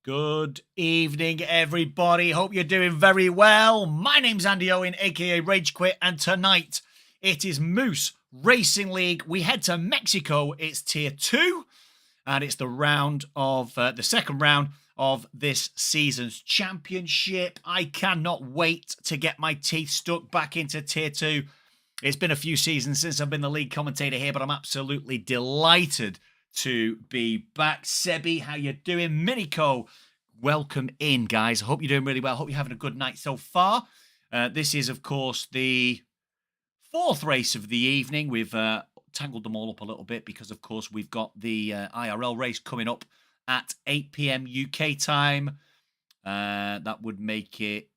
Good evening, everybody. Hope you're doing very well. My name's Andy Owen, aka Rage Quit, and tonight it is Moose Racing League. We head to Mexico. It's Tier 2, and it's the second round of this season's championship. I cannot wait to get my teeth stuck back into Tier 2. It's been a few seasons since I've been the lead commentator here, but I'm absolutely delighted to be back. Sebi, how you doing? Minico, welcome in, guys. I hope you're doing really well. I hope you're having a good night so far. This is, of course, the fourth race of the evening. We've tangled them all up a little bit because, of course, we've got the IRL race coming up at 8 p.m. UK time. That would make it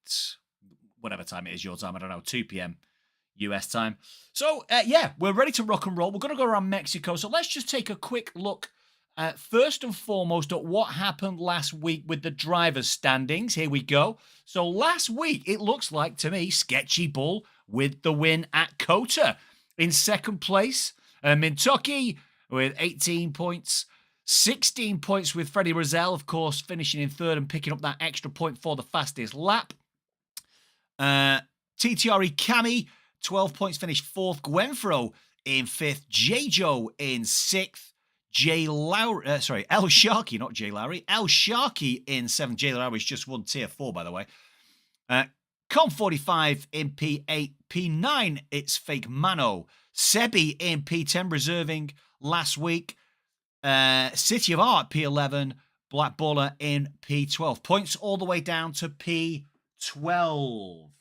whatever time it is your time. I don't know, 2 p.m. US time. So, yeah, we're ready to rock and roll. We're going to go around Mexico. So let's just take a quick look, first and foremost, at what happened last week with the drivers' standings. Here we go. So last week, it looks like, to me, Sketchy Bull with the win at Cota. In second place, Mintucky with 18 points. 16 points with Freddie Rozelle, of course, finishing in third and picking up that extra point for the fastest lap. TTRE Cami, 12 points, finished fourth. Gwenfro in fifth. J-Joe in sixth. El Sharkey, not Jay Lowry. El Sharkey in seventh. Jay Lowry's just won Tier 4, by the way. Com45 in P8. P9, it's Fake Mano. Sebi in P10, reserving last week. City of Art, P11. Black Baller in P12. Points all the way down to P12.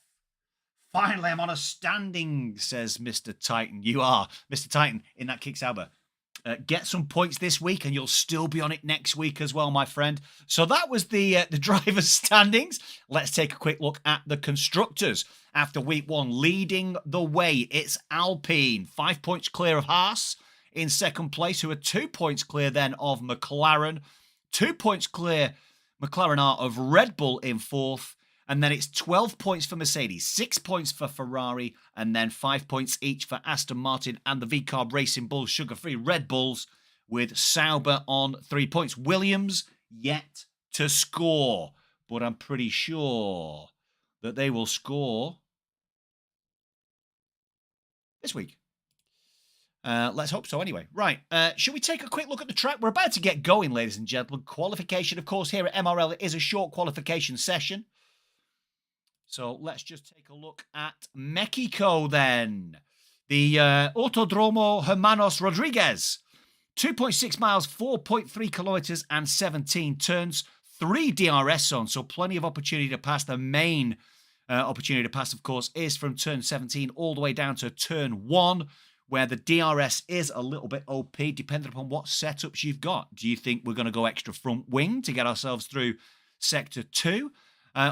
Finally, I'm on a standing, says Mr. Titan. You are, Mr. Titan, in that Kick Sauber. Get some points this week, and you'll still be on it next week as well, my friend. So that was the drivers' standings. Let's take a quick look at the constructors. After week one, leading the way, it's Alpine. 5 points clear of Haas in second place, who are 2 points clear then of McLaren. 2 points clear, McLaren are of Red Bull in fourth. And then it's 12 points for Mercedes, 6 points for Ferrari, and then 5 points each for Aston Martin and the V-Carb Racing Bulls, sugar-free Red Bulls, with Sauber on 3 points. Williams yet to score, but I'm pretty sure that they will score this week. Let's hope so anyway. Right, should we take a quick look at the track? We're about to get going, ladies and gentlemen. Qualification, of course, here at MRL, it is a short qualification session. So let's just take a look at Mexico then. The Autodromo Hermanos Rodriguez. 2.6 miles, 4.3 kilometers and 17 turns. 3 DRS zones, so plenty of opportunity to pass. The main opportunity to pass, of course, is from turn 17 all the way down to turn 1, where the DRS is a little bit OP, depending upon what setups you've got. Do you think we're going to go extra front wing to get ourselves through Sector 2?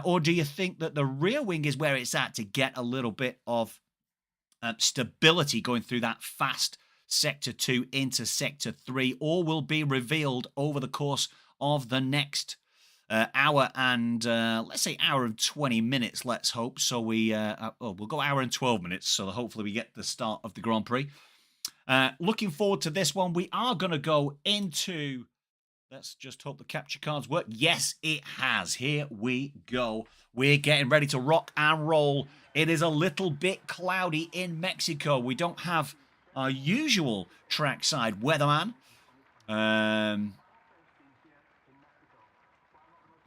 Or do you think that the rear wing is where it's at to get a little bit of stability going through that fast Sector 2 into Sector 3? All will be revealed over the course of the next hour and, let's say, hour and 20 minutes, let's hope. So we'll go hour and 12 minutes, so hopefully we get the start of the Grand Prix. Looking forward to this one. We are going to go into... Let's just hope the capture cards work. Yes, it has. Here we go. We're getting ready to rock and roll. It is a little bit cloudy in Mexico. We don't have our usual trackside weatherman. But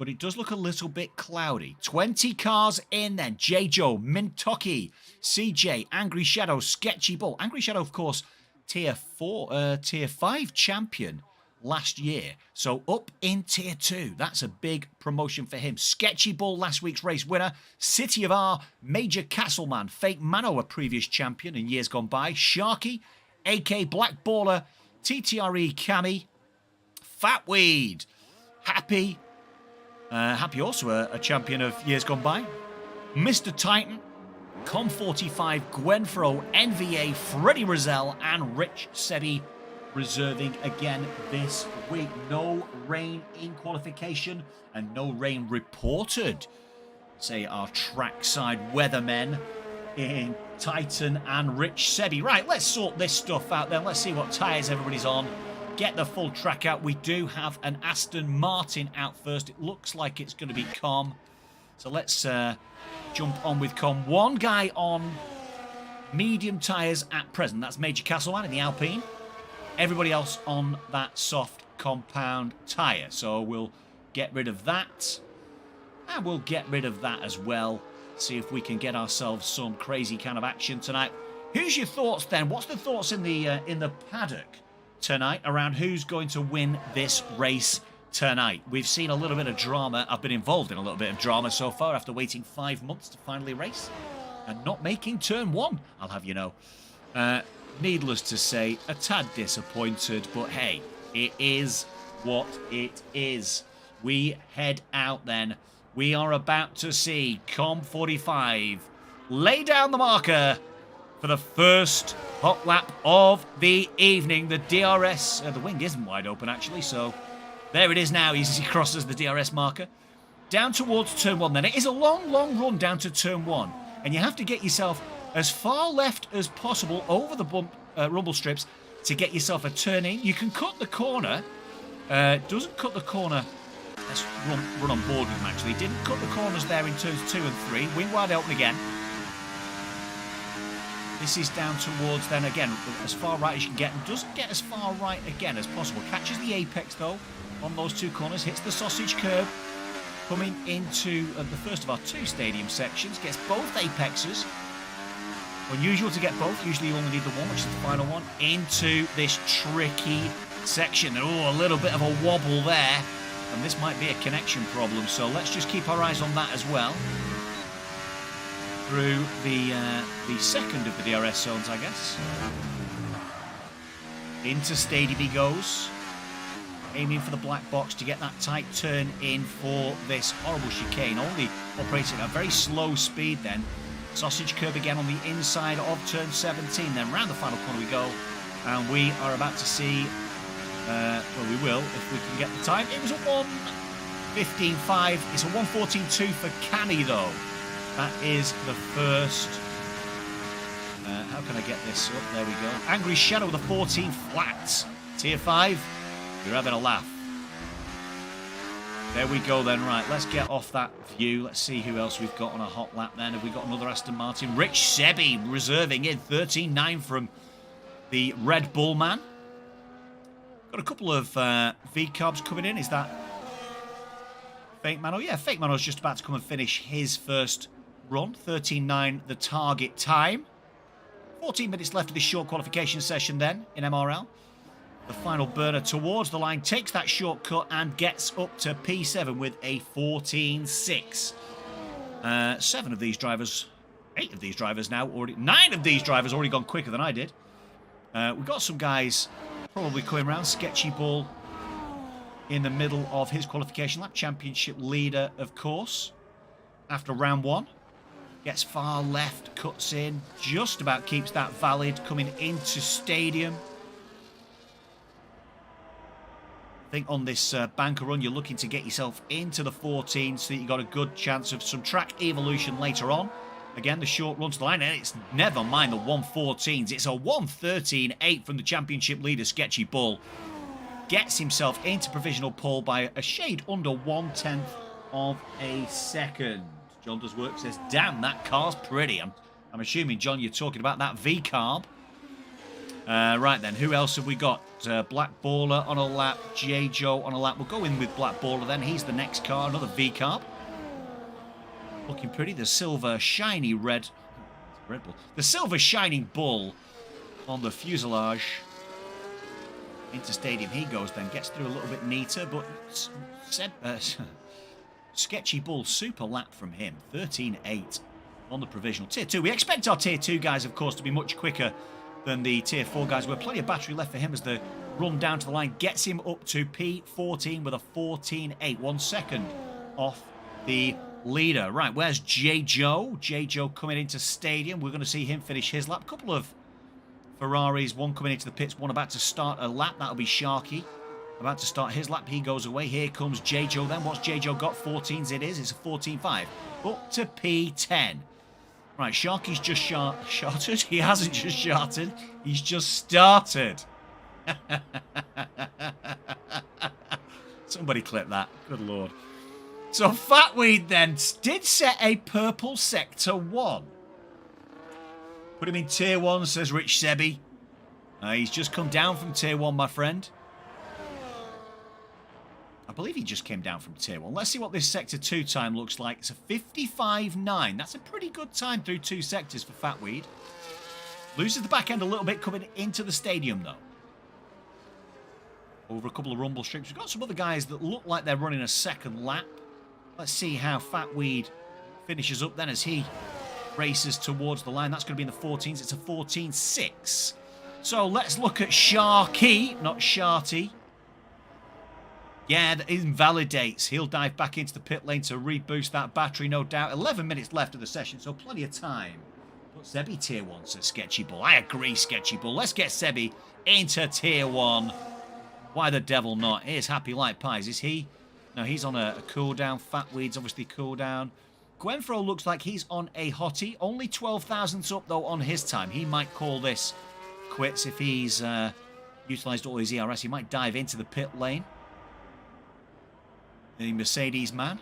it does look a little bit cloudy. 20 cars in then. J-Joe, Mintoki, CJ, Angry Shadow, Sketchy Bull. Angry Shadow, of course, Tier 5 champion last year. So up in Tier 2. That's a big promotion for him. Sketchy Bull, last week's race winner. City of R, Major Castleman. Fake Mano, a previous champion in years gone by. Sharky, AK Black Baller, TTRE Cami, Fatweed, Happy, Happy also a champion of years gone by. Mr. Titan, Com45, Gwenfro, NVA, Freddie Rozelle, and Rich Sebi reserving again this week. No rain in qualification and no rain reported, say our trackside weathermen in Titan and Rich Sebi. Right, let's sort this stuff out then. Let's see what tyres everybody's on. Get the full track out. We do have an Aston Martin out first. It looks like it's going to be Com. So let's jump on with Com. One guy on medium tyres at present. That's Major Castleman in the Alpine. Everybody else on that soft compound tyre. So we'll get rid of that. And we'll get rid of that as well. See if we can get ourselves some crazy kind of action tonight. Who's your thoughts then? What's the thoughts in the paddock tonight around who's going to win this race tonight? We've seen a little bit of drama. I've been involved in a little bit of drama so far after waiting 5 months to finally race and not making turn one, I'll have you know. Needless to say, a tad disappointed, but hey, it is what it is. We head out then. We are about to see Com45 lay down the marker for the first hot lap of the evening. The DRS, the wing isn't wide open actually, so there it is now. He crosses the DRS marker. Down towards turn one then. It is a long, long run down to turn one, and you have to get yourself as far left as possible over the rumble strips to get yourself a turn in. You can cut the corner. Doesn't cut the corner. Let's run on board with him actually. Didn't cut the corners there in turns 2 and 3. Wing wide open again. This is down towards then again as far right as you can get, and doesn't get as far right again as possible. Catches the apex though on those two corners. Hits the sausage curb. Coming into the first of our 2 stadium sections. Gets both apexes. Unusual to get both. Usually you only need the one, which is the final one. Into this tricky section. Oh, a little bit of a wobble there. And this might be a connection problem, so let's just keep our eyes on that as well. Through the second of the DRS zones, I guess. Into stadium he goes. Aiming for the black box to get that tight turn in for this horrible chicane. Only operating at a very slow speed then. Sausage curb again on the inside of turn 17. Then round the final corner we go. And we are about to see... well, we will if we can get the time. It was a 1:15.5. It's a 1:14.2 for Cami, though. That is the first. How can I get this up? There we go. Angry Shadow with a 14 flat. Tier 5. You're having a laugh. There we go then. Right, let's get off that view. Let's see who else we've got on a hot lap then. Have we got another Aston Martin? Rich Sebi reserving in 13.9 from the Red Bull man. Got a couple of V-carbs coming in. Is that Fake Mano? Yeah, Fake Mano's just about to come and finish his first run. 13.9 the target time. 14 minutes left of this short qualification session then in MRL. The final burner towards the line takes that shortcut and gets up to P7 with a 14.6. 7 of these drivers, 8 of these drivers now already, 9 of these drivers already gone quicker than I did. We've got some guys probably coming around. Sketchy Bull in the middle of his qualification lap. Championship leader, of course. After round 1. Gets far left, cuts in. Just about keeps that valid coming into stadium. I think on this banker run, you're looking to get yourself into the 14 so that you've got a good chance of some track evolution later on. Again, the short run to the line, and it's never mind the 1:14s. It's a 1:13.8 from the championship leader, Sketchy Bull. Gets himself into provisional pole by a shade under 1/10 of a second. John Does Work says, damn, that car's pretty. I'm assuming, John, you're talking about that V-carb. Right then, who else have we got? Black Baller on a lap, J. Joe on a lap. We'll go in with Black Baller then. He's the next car, another V-carb. Looking pretty. The silver shiny Red Bull. The silver shining bull on the fuselage. Into stadium he goes then. Gets through a little bit neater, but Sketchy Bull, super lap from him. 13.8 on the provisional. Tier 2. We expect our Tier 2 guys, of course, to be much quicker than the Tier 4 guys. We've plenty of battery left for him as the run down to the line gets him up to P14 with a 14.8. 1 second off the leader. Right, where's J. Joe? J. Joe coming into stadium. We're going to see him finish his lap. A couple of Ferraris, one coming into the pits, one about to start a lap. That'll be Sharky. About to start his lap. He goes away. Here comes J. Joe then. What's J. Joe got? 14s it is. It's a 14.5. Up to P10. Right, Sharky's just sharted. He hasn't just sharted. He's just started. Somebody clip that. Good Lord. So Fatweed then did set a purple sector 1. Put him in tier 1, says Rich Sebi. He's just come down from tier 1, my friend. I believe he just came down from tier 1. Let's see what this sector 2 time looks like. It's a 55.9. That's a pretty good time through 2 sectors for Fatweed. Loses the back end a little bit coming into the stadium, though. Over a couple of rumble strips. We've got some other guys that look like they're running a second lap. Let's see how Fatweed finishes up then as he races towards the line. That's going to be in the 14s. It's a 14.6. So let's look at Sharky, not Sharty. Yeah, that invalidates. He'll dive back into the pit lane to reboost that battery, no doubt. 11 minutes left of the session, so plenty of time. But Sebi tier 1 says Sketchy Bull. I agree, Sketchy Bull. Let's get Sebi into tier 1. Why the devil not? Here's Happy Like Pies. Is he? No, he's on a cooldown. Fatweed's obviously cooldown. Gwenfro looks like he's on a hottie. Only 12 thousandths up, though, on his time. He might call this quits if he's utilised all his ERS. He might dive into the pit lane. The Mercedes man.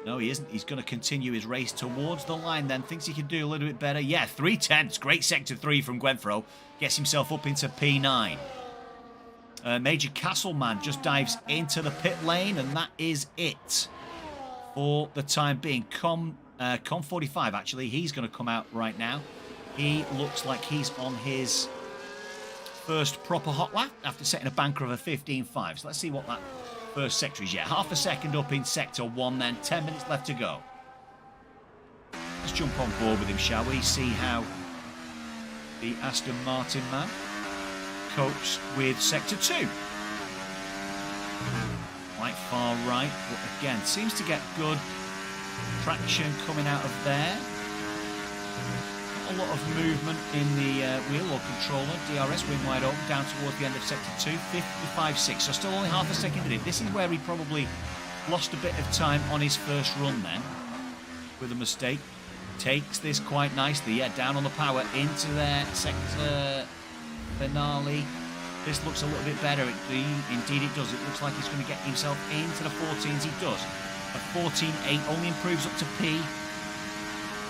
No, he isn't. He's going to continue his race towards the line then. Thinks he can do a little bit better. Yeah, 3/10. Great sector 3 from Gwenfro. Gets himself up into P9. Major Castleman just dives into the pit lane, and that is it for the time being. Com 45, actually. He's going to come out right now. He looks like he's on his first proper hot lap after setting a banker of a 15.5. So let's see what that first sector is. Yeah, half a second up in sector 1 then. 10 minutes left to go. Let's jump on board with him, shall we? See how the Aston Martin man copes with sector 2. Quite far right, but again, seems to get good traction coming out of there. A lot of movement in the wheel or controller. DRS wing wide open down towards the end of sector 2. 55.6. So still only half a second in it. This is where he probably lost a bit of time on his first run then with a mistake. Takes this quite nicely. Yeah, down on the power into their sector finale. This looks a little bit better. Indeed it does. It looks like he's going to get himself into the 14s. He does. A 14.8 only improves up to P.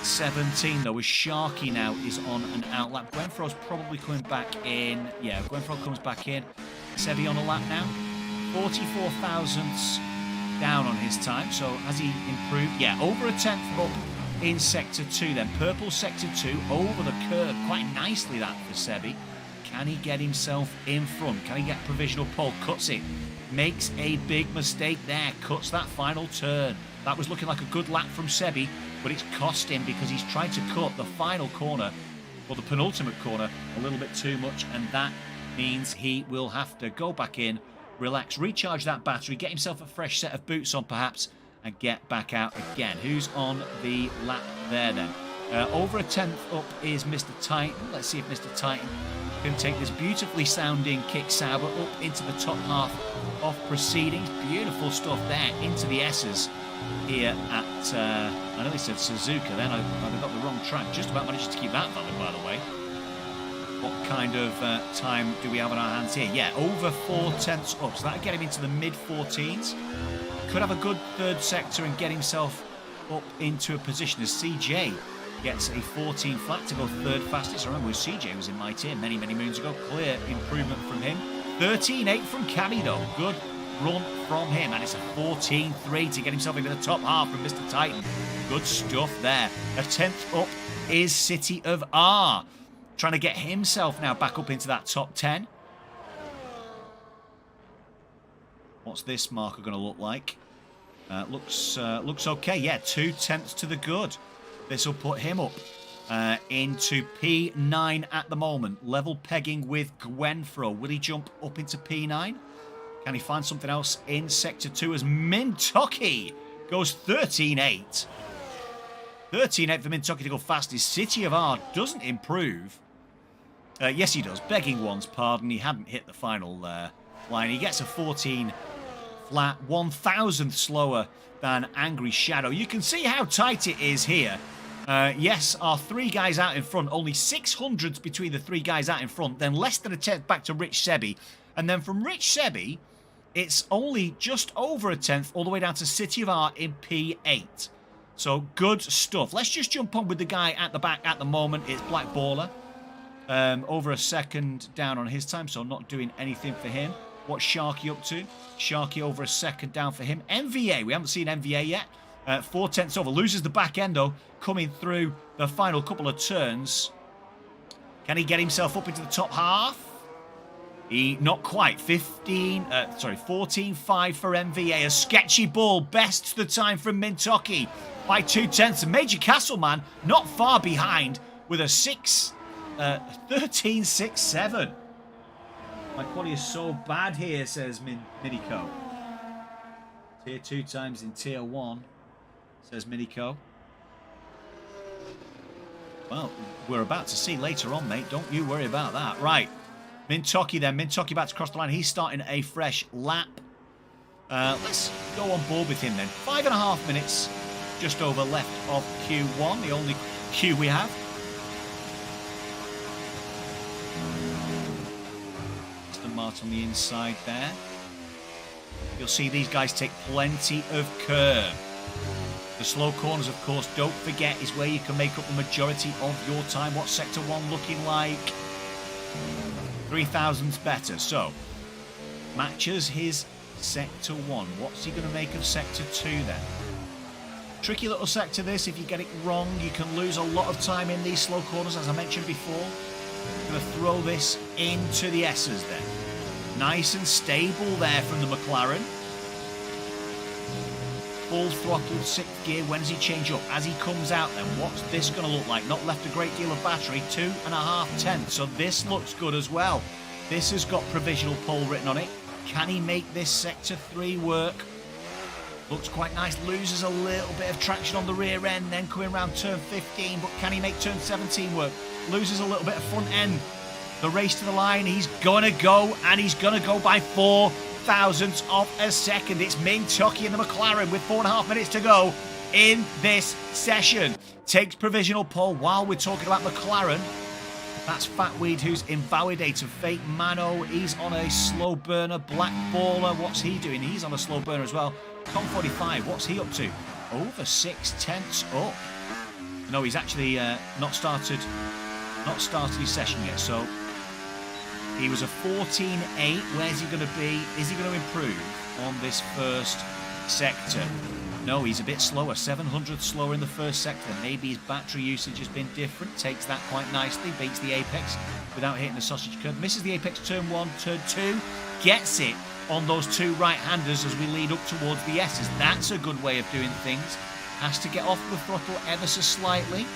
17 though, as Sharky now is on an outlap. Gwenfro's probably coming back in. Yeah, Gwenfro comes back in. Sebi on a lap now. 44 thousandths down on his time. So has he improved? Yeah, over a 10th up in sector 2 then. Purple sector 2 over the curve. Quite nicely that for Sebi. Can he get himself in front? Can he get provisional pole? Cuts it. Makes a big mistake there. Cuts that final turn. That was looking like a good lap from Sebi, but it's cost him because he's tried to cut the final corner, or the penultimate corner, a little bit too much, and that means he will have to go back in, relax, recharge that battery, get himself a fresh set of boots on perhaps, and get back out again. Who's on the lap there then? Over a 10th up is Mr. Titan. Let's see if Mr. Titan can take this beautifully sounding kick Sauber up into the top half of proceedings. Beautiful stuff there into the S's here at, I know he said Suzuka then, I got the wrong track. Just about managed to keep that valid, by the way. What kind of time do we have on our hands here? Yeah, over 4/10 up, so that'll get him into the mid-14s. Could have a good third sector and get himself up into a position as CJ gets a 14 flat to go third fastest. I remember when CJ was in my tier many, many moons ago. Clear improvement from him. 13.8 from Cammy though. Good run from him, and it's a 14.3 to get himself into the top half from Mr. Titan. Good stuff there. A 10th up is City of R, trying to get himself now back up into that top 10. What's this marker going to look like? Looks okay. Yeah, 2/10 to the good. This will put him up into P9 at the moment. Level pegging with Gwenfro. Will he jump up into P9? Can he find something else in Sector 2 as Mintoki goes 13.8? 13.8 for Mintoki to go fastest. City of R doesn't improve. Yes, he does. Begging one's pardon. He hadn't hit the final line. He gets a 14 flat, 1,000th slower than Angry Shadow. You can see how tight it is here. Yes, our 3 guys out in front, only 600s between the 3 guys out in front, then less than a 10th back to Rich Sebi. And then from Rich Sebi, it's only just over a 10th all the way down to City of R in P8. So good stuff. Let's just jump on with the guy at the back at the moment. It's Black Baller. Over a second down on his time, so not doing anything for him. What's Sharky up to? Sharky over a second down for him. MVA, we haven't seen MVA yet. 4/10 over. Loses the back end, though, coming through the final couple of turns. Can he get himself up into the top half? Not quite. 14.5 for MVA. A sketchy ball. Best the time from Mintoki by 2/10. Major Castleman not far behind with a 13.67. My quality is so bad here, says Minico. Tier 2 times in Tier 1, says Minico. Well, we're about to see later on, mate. Don't you worry about that. Right. Mintoki then. Mintoki about to cross the line. He's starting a fresh lap. Let's go on board with him then. 5.5 minutes just over left of Q1, the only Q we have. Aston Martin on the inside there. You'll see these guys take plenty of curb. The slow corners, of course, don't forget, is where you can make up the majority of your time. What's Sector 1 looking like? 3,000's better. So, matches his Sector 1. What's he going to make of Sector 2 then? Tricky little sector this. If you get it wrong, you can lose a lot of time in these slow corners, as I mentioned before. I'm going to throw this into the S's then. Nice and stable there from the McLaren. Full throttle, 6th gear. When does he change up? As he comes out then, what's this going to look like? Not left a great deal of battery, 2.5 tenths. So this looks good as well. This has got provisional pole written on it. Can he make this Sector 3 work? Looks quite nice. Loses a little bit of traction on the rear end, then coming around turn 15. But can he make turn 17 work? Loses a little bit of front end. The race to the line, he's going to go, and he's going to go by 4,000ths of a second. It's Mintoki in the McLaren with 4.5 minutes to go in this session. Takes provisional pole while we're talking about McLaren. That's Fatweed, who's invalidated. Fake Mano, he's on a slow burner. Black Baller, what's he doing? He's on a slow burner as well. Com45, what's he up to? Over 6/10 up. No, he's actually not started his session yet. So he was a 14.8. Where's he going to be? Is he going to improve on this first sector? No, he's a bit slower. 700 slower in the first sector. Maybe his battery usage has been different. Takes that quite nicely. Beats the apex without hitting the sausage curve. Misses the apex turn 1, turn 2. Gets it on those 2 right-handers as we lead up towards the S's. That's a good way of doing things. Has to get off the throttle ever so slightly.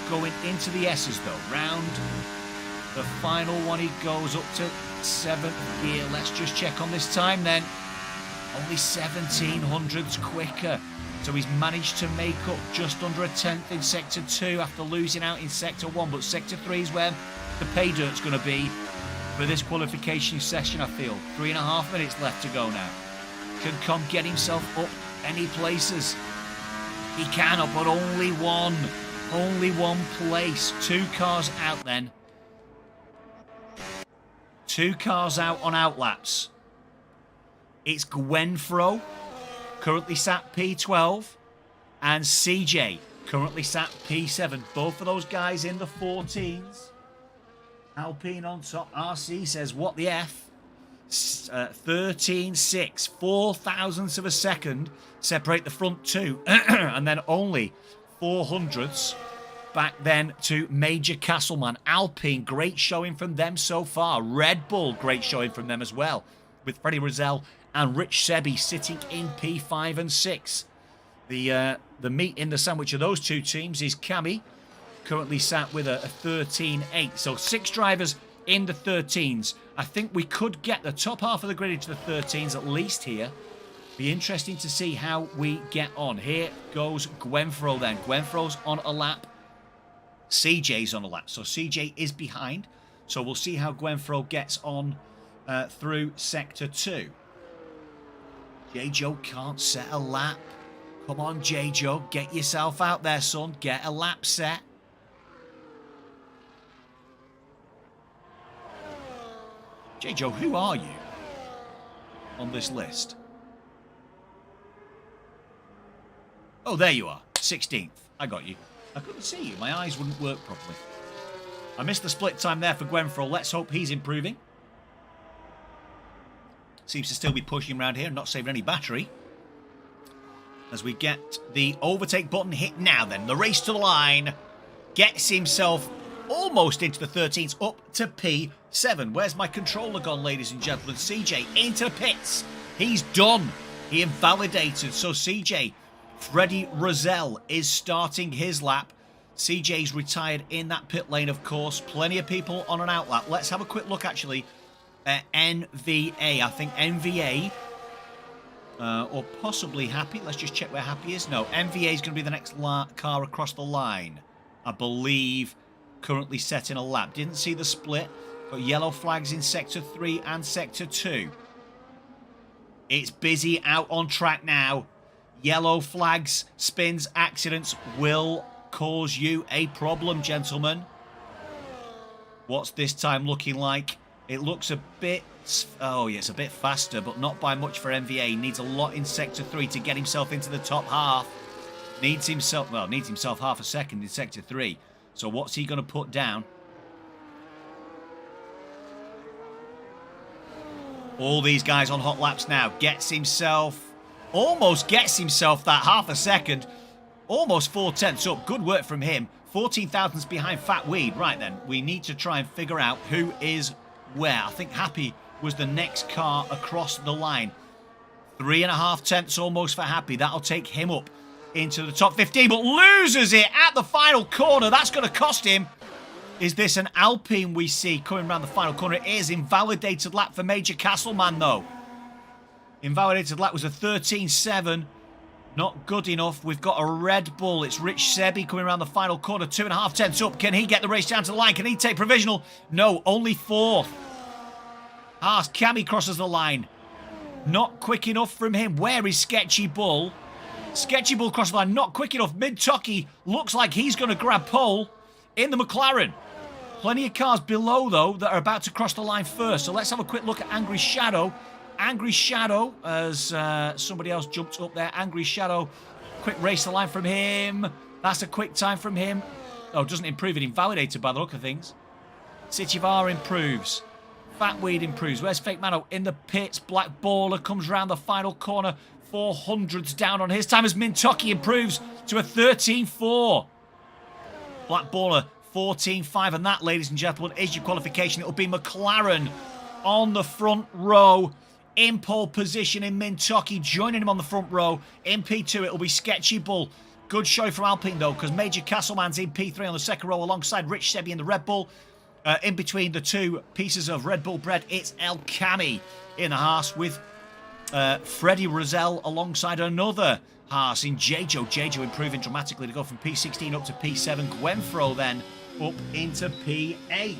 Going into the S's though. Round the final one, he goes up to 7th gear. Let's just check on this time then. Only 1700s quicker. So he's managed to make up just under a 10th in Sector 2 after losing out in Sector 1. But Sector 3 is where the pay dirt's going to be for this qualification session, I feel. 3.5 minutes left to go now. Can Com get himself up any places? He can, but only one. Only one place. 2 cars out then. 2 cars out on outlaps. It's Gwenfro, currently sat P12, and CJ, currently sat P7. Both of those guys in the 14s. Alpine on top. RC says, what the F? 13.6. 4,000ths of a second separate the front 2. And then only 400ths back then to Major Castleman. Alpine, great showing from them so far. Red Bull, great showing from them as well. With Freddie Rozelle and Rich Sebi sitting in P5 and 6. The meat in the sandwich of those 2 teams is Cami, currently sat with a 13.8. So 6 drivers in the 13s. I think we could get the top half of the grid into the 13s at least here. Be interesting to see how we get on. Here goes Gwenfro then. Gwenfro's on a lap. CJ's on a lap. So CJ is behind. So we'll see how Gwenfro gets on through Sector 2. J-Joe can't set a lap. Come on, J-Joe. Get yourself out there, son. Get a lap set. J-Joe, who are you on this list? Oh, there you are. 16th. I got you. I couldn't see you. My eyes wouldn't work properly. I missed the split time there for Gwenfro. Let's hope he's improving. Seems to still be pushing around here and not saving any battery. As we get the overtake button hit now then. The race to the line. Gets himself almost into the 13s, up to P7. Where's my controller gone, ladies and gentlemen? CJ into the pits. He's done. He invalidated. So CJ, Freddie Rozelle is starting his lap. CJ's retired in that pit lane, of course. Plenty of people on an outlap. Let's have a quick look, actually, at NVA. I think NVA, or possibly Happy. Let's just check where Happy is. No, NVA is going to be the next car across the line, I believe. Currently setting a lap. Didn't see the split. Got yellow flags in Sector 3 and Sector 2. It's busy out on track now. Yellow flags, spins, accidents will cause you a problem, gentlemen. What's this time looking like? It looks a bit... Oh, yeah, it's a bit faster, but not by much for MVA. Needs a lot in Sector 3 to get himself into the top half. Needs himself half a second in Sector 3. So what's he going to put down? All these guys on hot laps now. Almost gets himself that half a second. Almost 4/10 up. Good work from him. 14 thousandths behind Fat Weed. Right then, we need to try and figure out who is where. I think Happy was the next car across the line. 3.5 tenths almost for Happy. That'll take him up into the top 15, but loses it at the final corner. That's going to cost him. Is this an Alpine we see coming around the final corner? It is. Invalidated lap for Major Castleman, though. Invalidated lap was a 13.7. Not good enough. We've got a Red Bull. It's Rich Sebi coming around the final corner. 2.5 tenths up. Can he get the race down to the line? Can he take provisional? No, only 4th. Cammy crosses the line. Not quick enough from him. Where is Sketchy Bull? Sketchy Bull crosses the line. Not quick enough. Mid-Tocky looks like he's going to grab pole in the McLaren. Plenty of cars below, though, that are about to cross the line first. So let's have a quick look at Angry Shadow. Angry Shadow, as somebody else jumped up there. Angry Shadow, quick race to the line from him. That's a quick time from him. Oh, doesn't improve it. Invalidated by the look of things. City of R improves. Fat Weed improves. Where's Fake Mano? In the pits. Black Baller comes round the final corner. 400s down on his time as Mintoki improves to a 13.4. Black Baller 14.5. And that, ladies and gentlemen, is your qualification. It'll be McLaren on the front row. In pole position in Mintoki, joining him on the front row. In P2, it'll be Sketchy Bull. Good show from Alpine, though, because Major Castleman's in P3 on the second row alongside Rich Sebi in the Red Bull. In between the two pieces of Red Bull bread, it's El Cami in the Haas with Freddie Rozelle alongside another Haas in J-Joe. J-Joe improving dramatically to go from P16 up to P7. Gwenfro then up into P8.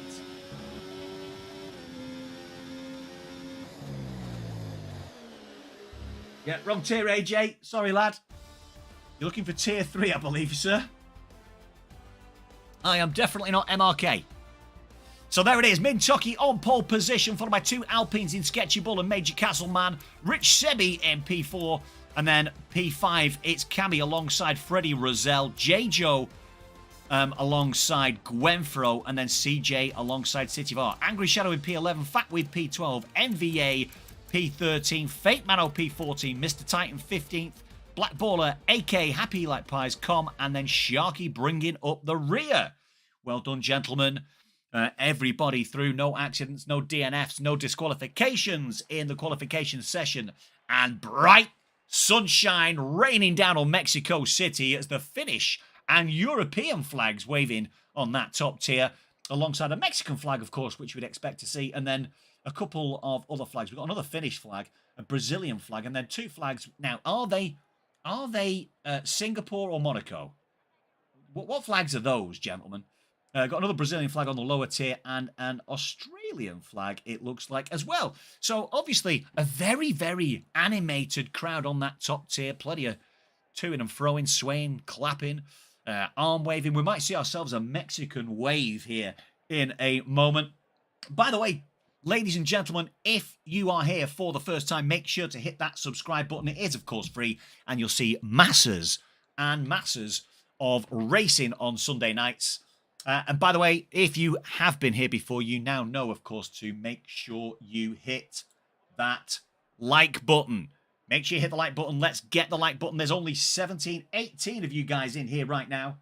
Yeah, wrong tier, AJ. Sorry, lad. You're looking for tier 3, I believe, sir. I am definitely not MRK. So there it is. Mintoki on pole position, followed by 2 Alpines in Sketchy Bull and Major Castleman. Rich Sebi in P4. And then P5, it's Cammy alongside Freddie Rozelle. J-Joe alongside Gwenfro. And then CJ alongside City of R. Angry Shadow in P11. Fat with P12. NVA P13, Fate Mano P14, Mr. Titan 15th, Black Baller, AK, Happy Like Pies, Com, and then Sharky bringing up the rear. Well done, gentlemen. Everybody through, no accidents, no DNFs, no disqualifications in the qualification session, and bright sunshine raining down on Mexico City as the Finnish and European flags waving on that top tier. alongside a Mexican flag, of course, which you would expect to see, and then a couple of other flags. We've got another Finnish flag, a Brazilian flag, and then 2 flags. Now, are they Singapore or Monaco? What flags are those, gentlemen? Got another Brazilian flag on the lower tier and an Australian flag, it looks like, as well. So, obviously, a very, very animated crowd on that top tier. Plenty of toing and froing, swaying, clapping, arm waving. We might see ourselves a Mexican wave here in a moment. By the way, ladies and gentlemen, if you are here for the first time, make sure to hit that subscribe button. It is, of course, free, and you'll see masses and masses of racing on Sunday nights. And by the way, if you have been here before, you now know, of course, to make sure you hit that like button. Make sure you hit the like button. Let's get the like button. There's only 17, 18 of you guys in here right now.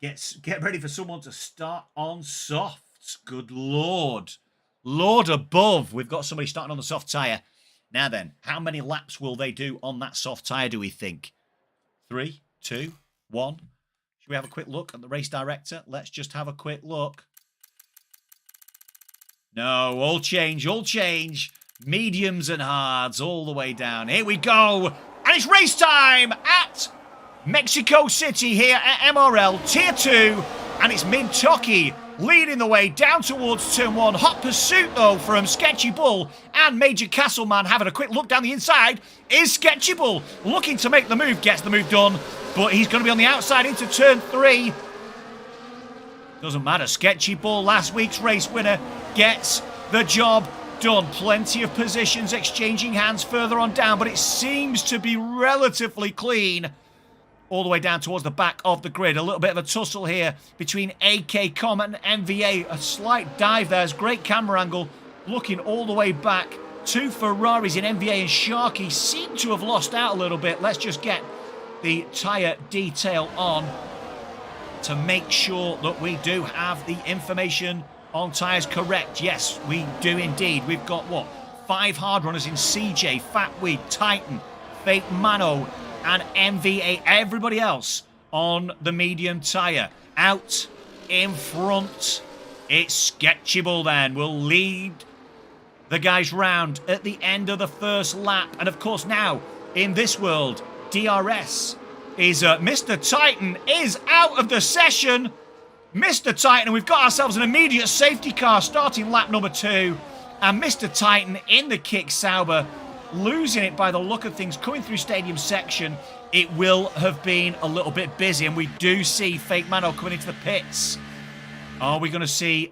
Get ready for someone to start on softs. Good Lord. Lord above. We've got somebody starting on the soft tyre. Now then, how many laps will they do on that soft tyre, do we think? 3, 2, 1. Should we have a quick look at the race director? Let's just have a quick look. No, all change, all change. Mediums and hards all the way down. Here we go. And it's race time at Mexico City here at MRL Tier 2. And it's Mintoki leading the way down towards Turn 1. Hot pursuit, though, from Sketchy Bull and Major Castleman having a quick look down the inside. Is Sketchy Bull looking to make the move, gets the move done, but he's going to be on the outside into Turn 3. Doesn't matter. Sketchy Bull, last week's race winner, gets the job done. Plenty of positions exchanging hands further on down, but it seems to be relatively clean all the way down towards the back of the grid. A little bit of a tussle here between AK-Com and MVA. A slight dive there. It's great camera angle. Looking all the way back. 2 Ferraris in MVA and Sharky seem to have lost out a little bit. Let's just get the tyre detail on to make sure that we do have the information on tyres correct. Yes, we do indeed. We've got, what, 5 hard runners in CJ, Fatweed, Titan, Fake Mano, and MVA. Everybody else on the medium tyre. Out in front, it's Sketchable then. Will lead the guys round at the end of the first lap. And of course now, in this world, DRS is Mr. Titan is out of the session. Mr. Titan, we've got ourselves an immediate safety car starting lap number 2. And Mr. Titan in the kick Sauber, losing it by the look of things, coming through stadium section. It will have been a little bit busy, and we do see Fake Mano coming into the pits. Are we going to see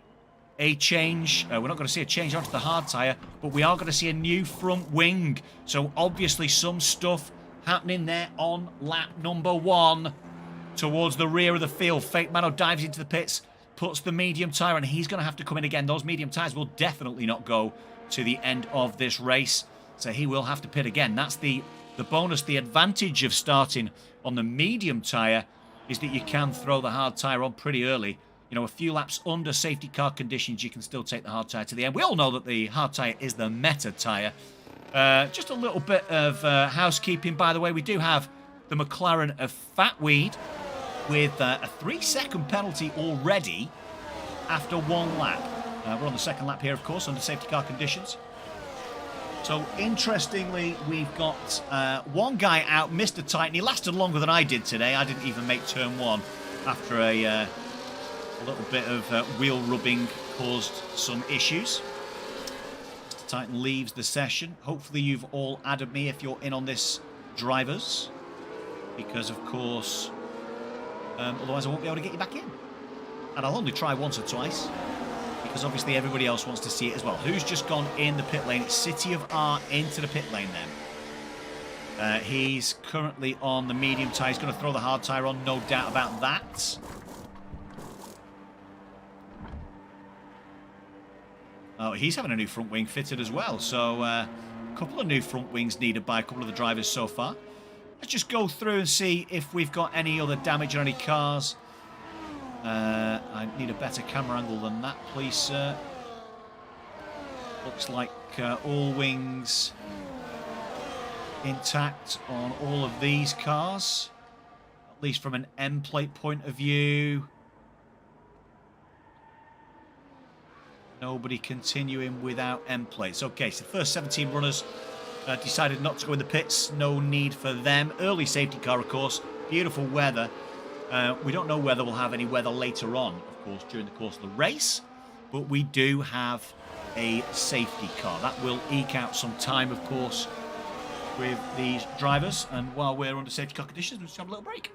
a change? We're not going to see a change onto the hard tyre, but we are going to see a new front wing. So obviously some stuff happening there on lap number 1 towards the rear of the field. Fake Mano dives into the pits, puts the medium tyre, and he's going to have to come in again. Those medium tyres will definitely not go to the end of this race. So he will have to pit again. That's the bonus, the advantage of starting on the medium tyre is that you can throw the hard tyre on pretty early. You know, a few laps under safety car conditions, you can still take the hard tyre to the end. We all know that the hard tyre is the meta tyre. Just a little bit of housekeeping, by the way. We do have the McLaren of Fatweed with a 3-second penalty already after 1 lap. We're on the 2nd lap here, of course, under safety car conditions. So, interestingly, we've got 1 guy out, Mr. Titan. He lasted longer than I did today. I didn't even make turn 1 after a little bit of wheel rubbing caused some issues. Mr. Titan leaves the session. Hopefully you've all added me if you're in on this, drivers. Because, of course, otherwise I won't be able to get you back in. And I'll only try once or twice, because obviously everybody else wants to see it as well. Who's just gone in the pit lane? It's City of R into the pit lane then. He's currently on the medium tyre. He's going to throw the hard tyre on, no doubt about that. Oh, he's having a new front wing fitted as well. So a couple of new front wings needed by a couple of the drivers so far. Let's just go through and see if we've got any other damage on any cars. I need a better camera angle than that, please, sir. Looks like all wings intact on all of these cars, at least from an M plate point of view. Nobody continuing without end plates. Okay, so the first 17 runners decided not to go in the pits. No need for them. Early safety car, of course. Beautiful weather. We don't know whether we'll have any weather later on, of course, during the course of the race. But we do have a safety car. That will eke out some time, of course, with these drivers. And while we're under safety car conditions, we'll just have a little break.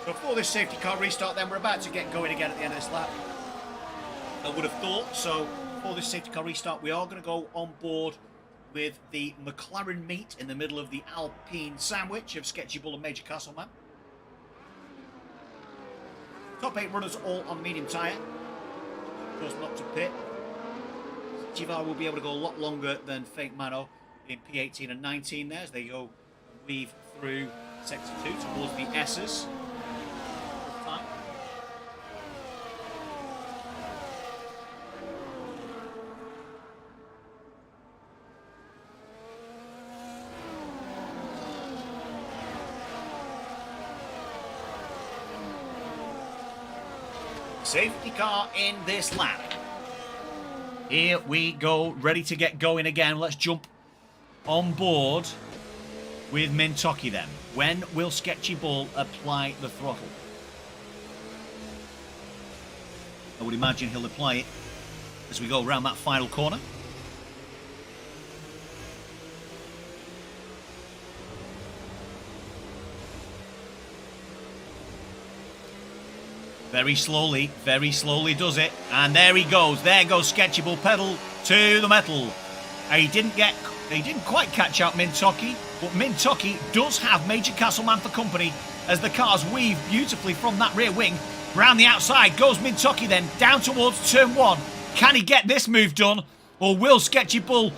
So for this safety car restart then, we're about to get going again at the end of this lap. I would have thought. So for this safety car restart, we are going to go on board with the McLaren meet in the middle of the Alpine sandwich of Sketchy Bull and Major Castleman. Top 8 runners all on medium tyre. Of course, not to pit. Jivar will be able to go a lot longer than Fake Mano in P18 and 19 there as they go weave through sector 2 towards the S's. Safety car in this lap. Here we go, ready to get going again. Let's jump on board with Mintoki then. When will Sketchy Bull apply the throttle? I would imagine he'll apply it as we go around that final corner. Very slowly does it. And there he goes. There goes Sketchy Bull, pedal to the metal. He didn't quite catch out Mintoki, but Mintoki does have Major Castleman for company as the cars weave beautifully from that rear wing. Round the outside goes Mintoki then, down towards turn 1. Can he get this move done? Or will Sketchy Bull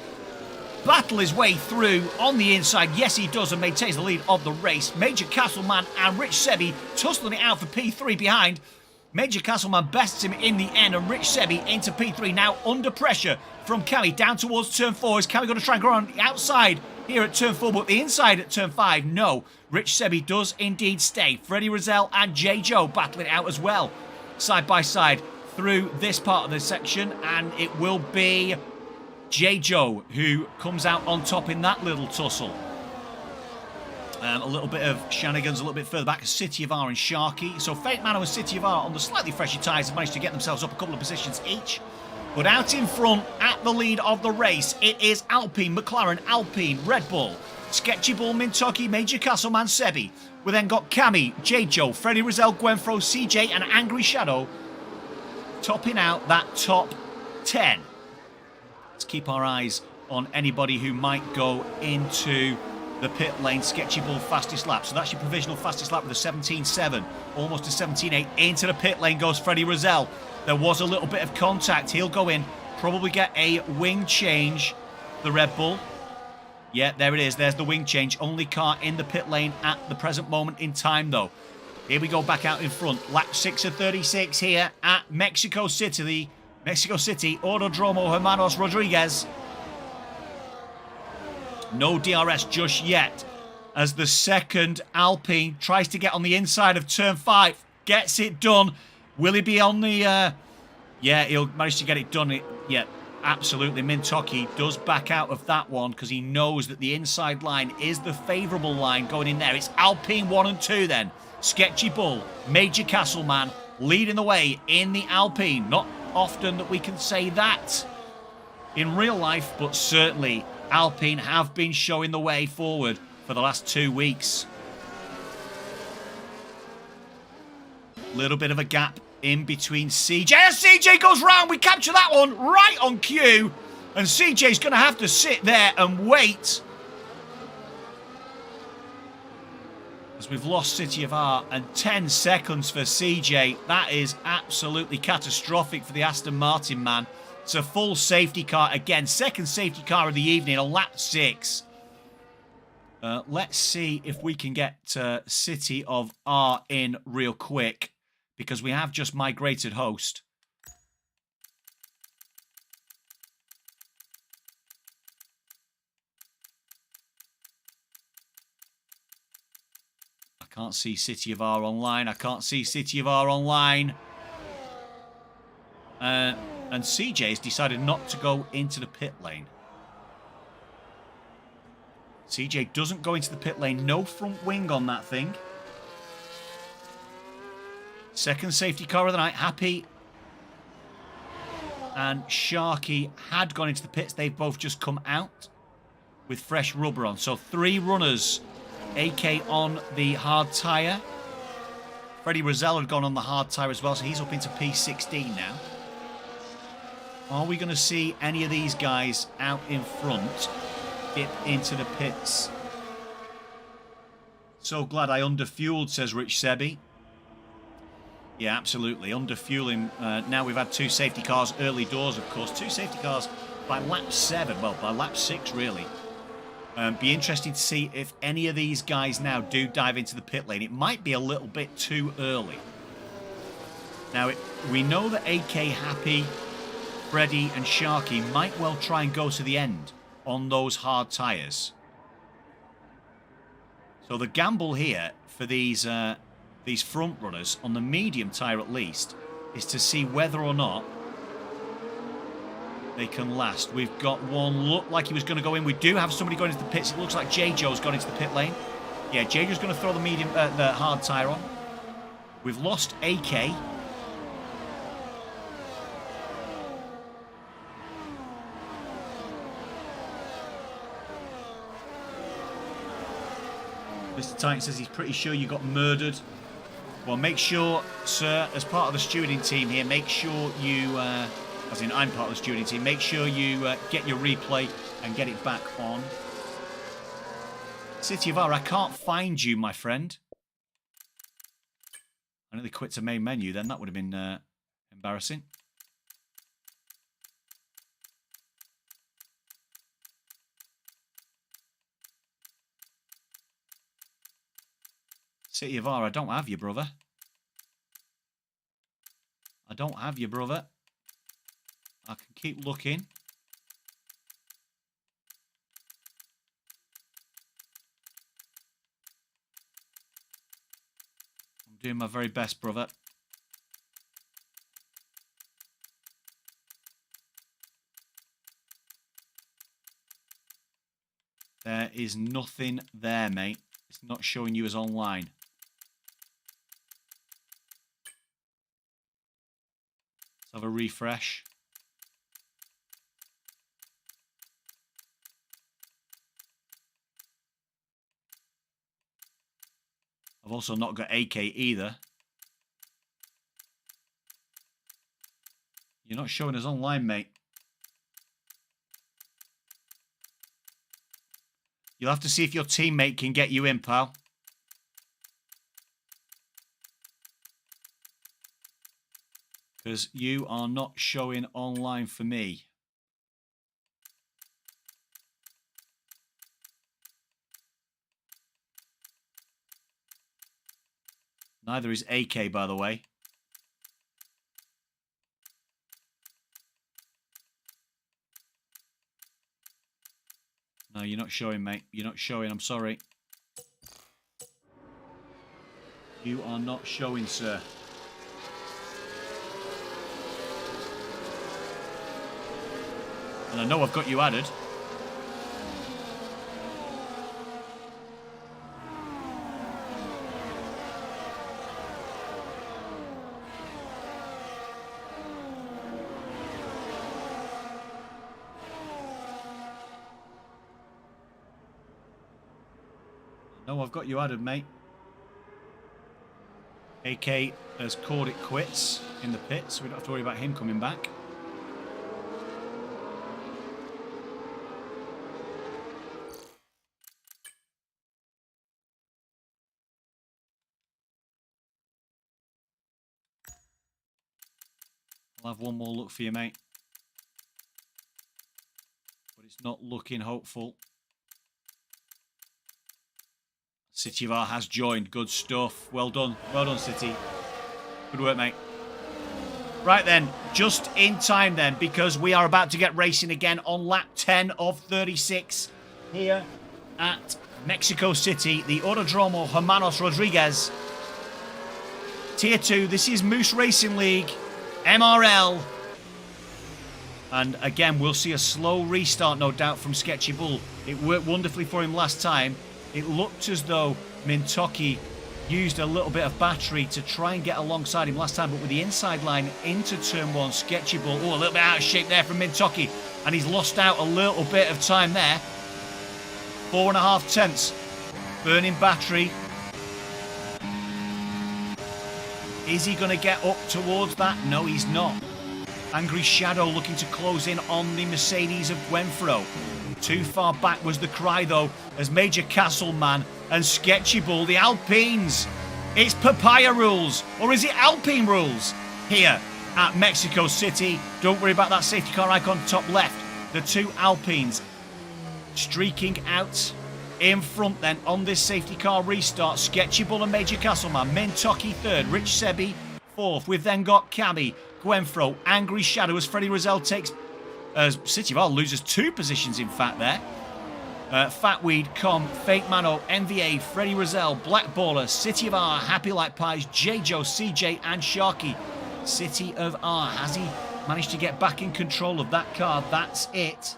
battle his way through on the inside? Yes, he does, and maintains the lead of the race. Major Castleman and Rich Sebi tussling it out for P3 behind. Major Castleman bests him in the end, and Rich Sebi into P3 now under pressure from Cami down towards turn 4. Is Cami going to try and go on the outside here at turn 4, but the inside at turn 5? No. Rich Sebi does indeed stay. Freddie Rozelle and J. Joe battling it out as well, side by side through this part of the section, and it will be J. Joe who comes out on top in that little tussle. A little bit of shenanigans a little bit further back. City of R and Sharky. So Fate Mano and City of R on the slightly fresher tyres have managed to get themselves up a couple of positions each. But out in front, at the lead of the race, it is Alpine, McLaren, Alpine, Red Bull, Sketchy Bull, Mintoki, Major Castleman, Sebi. We then got Cami, J. Joe, Freddie Rozelle, Gwenfro, CJ and Angry Shadow topping out that top 10. Let's keep our eyes on anybody who might go into the pit lane. Sketchy Bull fastest lap. So that's your provisional fastest lap with a 17.7. Almost a 17.8. Into the pit lane goes Freddie Rozelle. There was a little bit of contact. He'll go in. Probably get a wing change. The Red Bull. Yeah, there it is. There's the wing change. Only car in the pit lane at the present moment in time, though. Here we go back out in front. Lap 6 of 36 here at Mexico City. Autodromo Hermanos Rodriguez. No DRS just yet as the second Alpine tries to get on the inside of turn 5. Gets it done. Will he be on the Yeah, he'll manage to get it done. Yeah, absolutely. Mintoki does back out of that one because he knows that the inside line is the favourable line going in there. It's Alpine 1 and 2 then. Sketchy Bull, Major Castleman leading the way in the Alpine. Not often that we can say that in real life, but certainly Alpine have been showing the way forward for the last 2 weeks. Little bit of a gap in between CJ. As CJ goes round, we capture that one right on cue. And CJ's going to have to sit there and wait. As we've lost City of R and 10 seconds for CJ. That is absolutely catastrophic for the Aston Martin man. It's a full safety car. Again, second safety car of the evening, a lap 6. Let's see if we can get City of R in real quick, because we have just migrated host. I can't see City of R online. I can't see City of R online. And CJ has decided not to go into the pit lane. CJ doesn't go into the pit lane. No front wing on that thing. Second safety car of the night. Happy and Sharky had gone into the pits. They've both just come out with fresh rubber on. So 3 runners. AK on the hard tyre. Freddie Rozelle had gone on the hard tyre as well, so he's up into P16 now. Are we going to see any of these guys out in front dip into the pits? So glad I underfueled, says Rich Sebi. Yeah, absolutely. Underfueling. Now we've had 2 safety cars early doors, of course. 2 safety cars by lap 7. Well, by lap 6, really. Be interesting to see if any of these guys now do dive into the pit lane. It might be a little bit too early. Now, we know that AK, Happy, Freddy and Sharky might well try and go to the end on those hard tyres. So the gamble here for these front runners, on the medium tyre at least, is to see whether or not they can last. We've got one look like he was going to go in. We do have somebody going into the pits. It looks like J-Joe's gone into the pit lane. Yeah, J-Joe's going to throw the hard tyre on. We've lost AK. Mr. Titan says he's pretty sure you got murdered. Well, make sure, sir, as part of the stewarding team here, make sure you... as in, I'm part of the stewarding team. Make sure you get your replay and get it back on. City of R, I can't find you, my friend. I nearly quit to main menu then. That would have been embarrassing. City of R, I don't have you, brother. I don't have you, brother. I can keep looking. I'm doing my very best, brother. There is nothing there, mate. It's not showing you as online. Let's have a refresh. I've also not got AK either. You're not showing us online, mate. You'll have to see if your teammate can get you in, pal. Because you are not showing online for me. Neither is AK, by the way. No, you're not showing, mate. You're not showing. I'm sorry. You are not showing, sir. And I know I've got you added. No, I've got you added, mate. AK has called it quits in the pit, so we don't have to worry about him coming back. I'll have one more look for you, mate. But it's not looking hopeful. City of R has joined. Good stuff. Well done. Well done, City. Good work, mate. Right then, just in time then, because we are about to get racing again on lap 10 of 36 here at Mexico City, the Autodromo Hermanos Rodriguez. Tier 2, this is Moose Racing League, MRL. And again, we'll see a slow restart, no doubt, from Sketchy Bull. It worked wonderfully for him last time. It looked as though Mintoki used a little bit of battery to try and get alongside him last time, but with the inside line into turn 1, Sketchy Bull, oh, a little bit out of shape there from Mintoki, and he's lost out a little bit of time there. 4.5 tenths. Burning battery. Is he going to get up towards that? No, he's not. Angry Shadow looking to close in on the Mercedes of Gwenfro. Too far back was the cry, though, as Major Castleman and Sketchy Bull, the Alpines. It's Papaya rules, or is it Alpine rules? Here at Mexico City. Don't worry about that safety car icon top left. The two Alpines streaking out in front then on this safety car restart. Sketchy Bull and Major Castleman. Mintoki third, Rich Sebi fourth. We've then got Cami, Gwenfro, Angry Shadow as Freddie Rozelle takes... City of R loses 2 positions, in fact, there. Fatweed, Com, Fake Mano, NVA, Freddie Rozelle, Black Baller, City of R, Happy Like Pies, J-Joe, CJ, and Sharky. City of R, has he managed to get back in control of that car? That's it.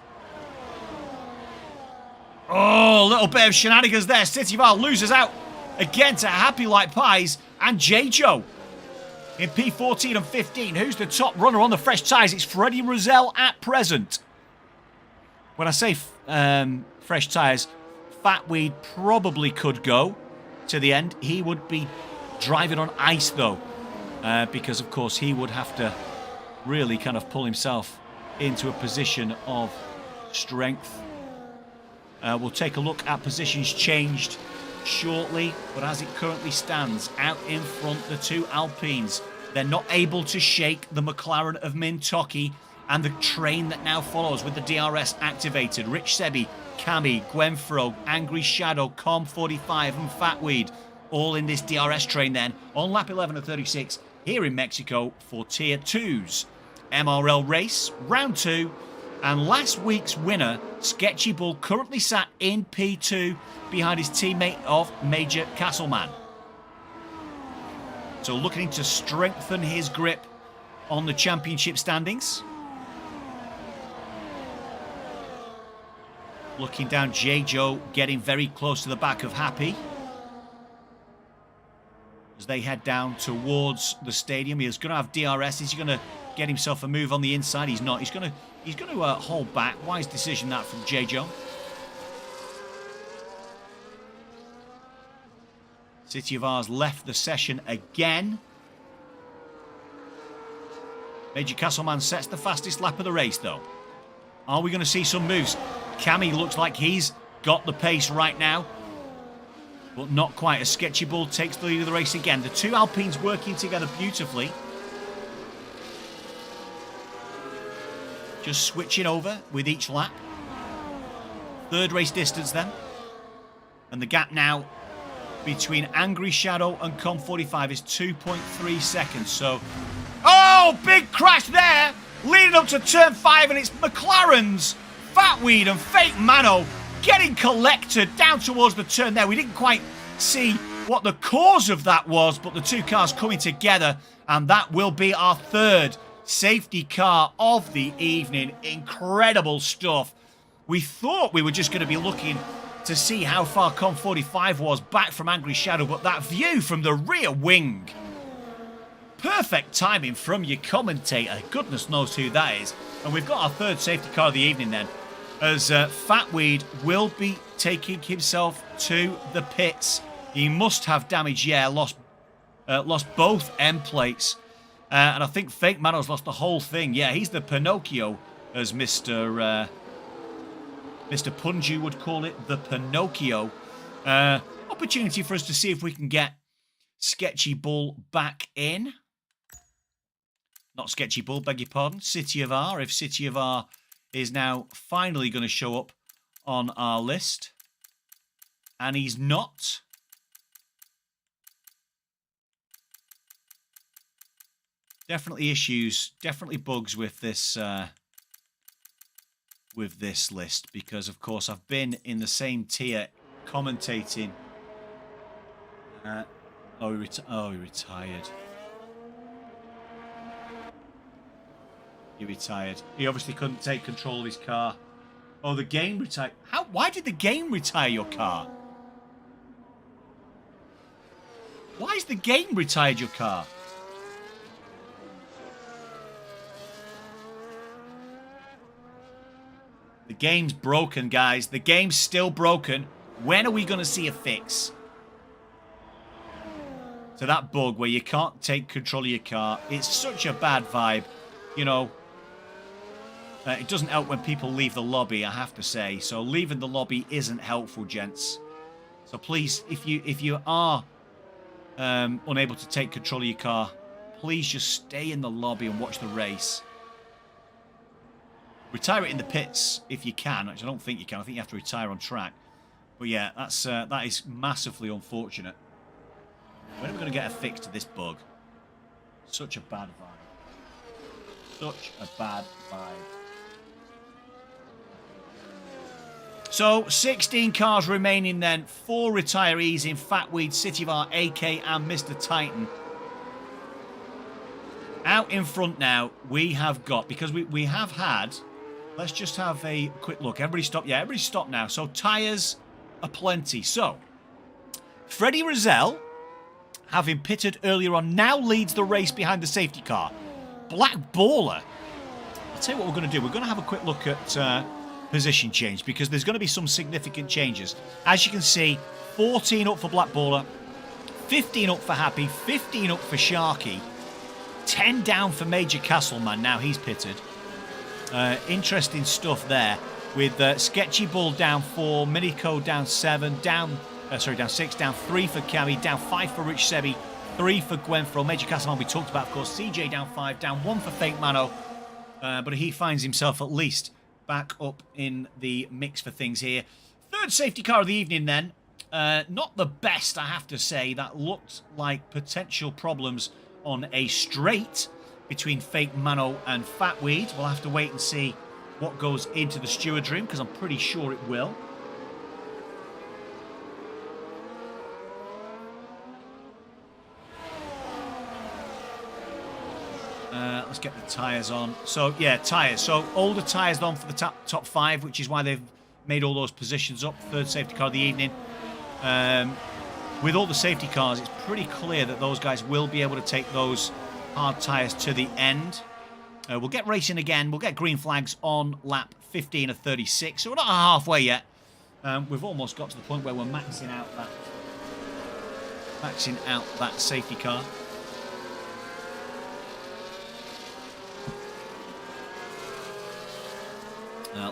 Oh, a little bit of shenanigans there. City of R loses out again to Happy Like Pies and J-Joe. In P14 and 15, who's the top runner on the fresh tyres? It's Freddie Rozelle at present. When I say fresh tyres, Fatweed probably could go to the end. He would be driving on ice, though, because, of course, he would have to really kind of pull himself into a position of strength. We'll take a look at positions changed shortly, but as it currently stands, out in front, the two Alpines. They're not able to shake the McLaren of Mintoki and the train that now follows with the DRS activated. Rich Sebi, Cami, Gwenfro, Angry Shadow, Com45 and Fatweed, all in this DRS train then on lap 11 of 36 here in Mexico for Tier 2's MRL race, round 2. And last week's winner, Sketchy Bull, currently sat in P2 behind his teammate of Major Castleman. So looking to strengthen his grip on the championship standings. Looking down, J-Joe getting very close to the back of Happy as they head down towards the stadium. He's going to have DRS. Is he going to get himself a move on the inside? He's not. He's going to hold back. Wise decision that from J-Joe. City of R's left the session again. Major Castleman sets the fastest lap of the race, though. Are we going to see some moves? Cami looks like he's got the pace right now, but not quite. As Sketchy Bull takes the lead of the race again. The two Alpines working together beautifully. Just switching over with each lap. Third race distance then. And the gap now between Angry Shadow and Com45 is 2.3 seconds. So, oh, big crash there. Leading up to turn 5, and it's McLaren's Fatweed and Fake Mano getting collected down towards the turn there. We didn't quite see what the cause of that was, but the two cars coming together, and that will be our third safety car of the evening. Incredible stuff. We thought we were just going to be looking to see how far Com 45 was back from Angry Shadow, but that view from the rear wing. Perfect timing from your commentator. Goodness knows who that is. And we've got our third safety car of the evening then, as Fatweed will be taking himself to the pits. He must have damage, yeah, lost both end plates. And I think Fake Mano's lost the whole thing. Yeah, he's the Pinocchio, as Mr. Punju would call it, the Pinocchio. Opportunity for us to see if we can get Sketchy Bull back in. Not Sketchy Bull, beg your pardon. City of R, if City of R is now finally going to show up on our list. And he's not. Definitely issues, definitely bugs with this list, because of course I've been in the same tier commentating. He retired. He retired. He obviously couldn't take control of his car. Oh, the game retired. How? Why did the game retire your car? Why has the game retired your car? The game's broken, guys. The game's still broken. When are we going to see a fix to that bug where you can't take control of your car? It's such a bad vibe. You know, it doesn't help when people leave the lobby, I have to say. So leaving the lobby isn't helpful, gents. So please, if you are unable to take control of your car, please just stay in the lobby and watch the race. Retire it in the pits if you can. Actually, I don't think you can. I think you have to retire on track. But yeah, that is massively unfortunate. When are we going to get a fix to this bug? Such a bad vibe. Such a bad vibe. So, 16 cars remaining then. 4 retirees in Fatweed, City of R, AK and Mr. Titan. Out in front now, we have got, because we have had, let's just have a quick look. Everybody stop. Yeah, everybody stop now. So, tyres are plenty. So, Freddie Rozelle, having pitted earlier on, now leads the race behind the safety car. Black Baller. I'll tell you what we're going to do. We're going to have a quick look at position change, because there's going to be some significant changes. As you can see, 14 up for Black Baller, 15 up for Happy, 15 up for Sharky, 10 down for Major Castleman. Now he's pitted. Interesting stuff there, with Sketchy Bull down 4, Minico down 7, down 6, down 3 for Cammy, down 5 for Rich Sebi, 3 for Gwenfro, Major Castleman we talked about, of course, CJ down 5, down 1 for Fake Mano, but he finds himself at least back up in the mix for things here. Third safety car of the evening then. Not the best, I have to say. That looked like potential problems on a straight between Fake Mano and Fatweed. We'll have to wait and see what goes into the steward's room, because I'm pretty sure it will. Let's get the tyres on. So, yeah, tyres. So, older tyres on for the top 5, which is why they've made all those positions up. Third safety car of the evening. With all the safety cars, it's pretty clear that those guys will be able to take those hard tyres to the end. We'll get racing again. We'll get green flags on lap 15 of 36. So, we're not halfway yet. We've almost got to the point where we're maxing out that safety car.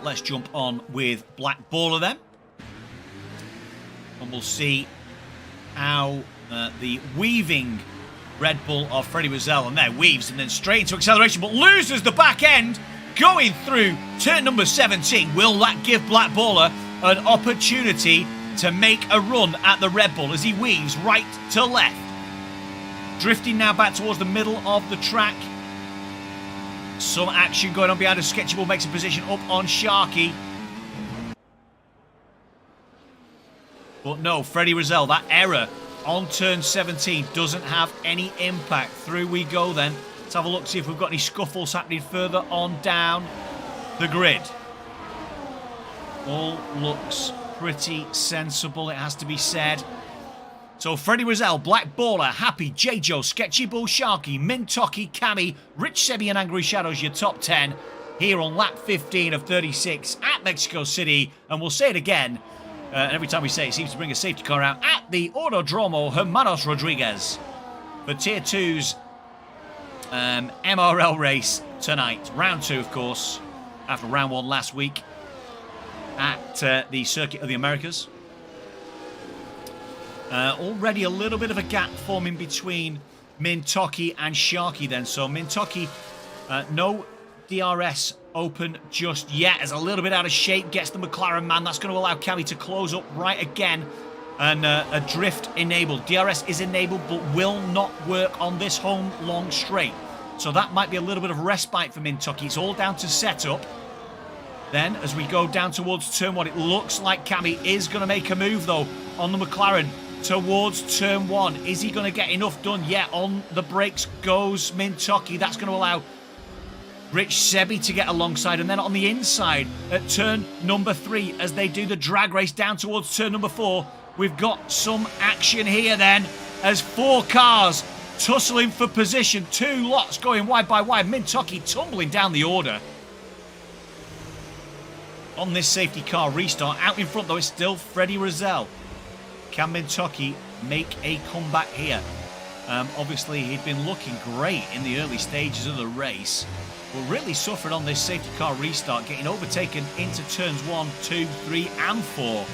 Let's jump on with Black Baller then. And we'll see how the weaving Red Bull of Freddie Rozelle, and there weaves and then straight into acceleration, but loses the back end going through turn number 17. Will that give Black Baller an opportunity to make a run at the Red Bull as he weaves right to left? Drifting now back towards the middle of the track. Some action going on behind us. Sketchy Bull makes a position up on Sharky. But no, Freddie Rozelle, that error on turn 17 doesn't have any impact. Through we go then. Let's have a look, see if we've got any scuffles happening further on down the grid. All looks pretty sensible, it has to be said. So Freddie Rizal, Black Baller, Happy, J-Joe, Sketchy Bull, Sharky, Mintoki, Cammy, Rich Sebi and Angry Shadows, your top 10 here on lap 15 of 36 at Mexico City. And we'll say it again, and every time we say it, seems to bring a safety car out at the Autodromo Hermanos Rodriguez for Tier 2's MRL race tonight. Round 2, of course, after round 1 last week at the Circuit of the Americas. Already a little bit of a gap forming between Mintoki and Sharky then. So Mintoki, no DRS open just yet. Is a little bit out of shape. Gets the McLaren man. That's going to allow Cammy to close up right again. And a drift enabled. DRS is enabled but will not work on this home long straight. So that might be a little bit of respite for Mintoki. It's all down to setup. Then as we go down towards turn 1, it looks like Cammy is going to make a move though on the McLaren towards turn 1. Is he going to get enough done? Yeah, on the brakes goes Mintoki. That's going to allow Rich Sebi to get alongside. And then on the inside at turn number 3, as they do the drag race down towards turn number 4, we've got some action here then as 4 cars tussling for position. 2 lots going wide by wide. Mintoki tumbling down the order on this safety car restart. Out in front though, it's still Freddie Rizal. Can Mintoki make a comeback here? Obviously, he'd been looking great in the early stages of the race, but really suffered on this safety car restart, getting overtaken into turns 1, 2, 3 and 4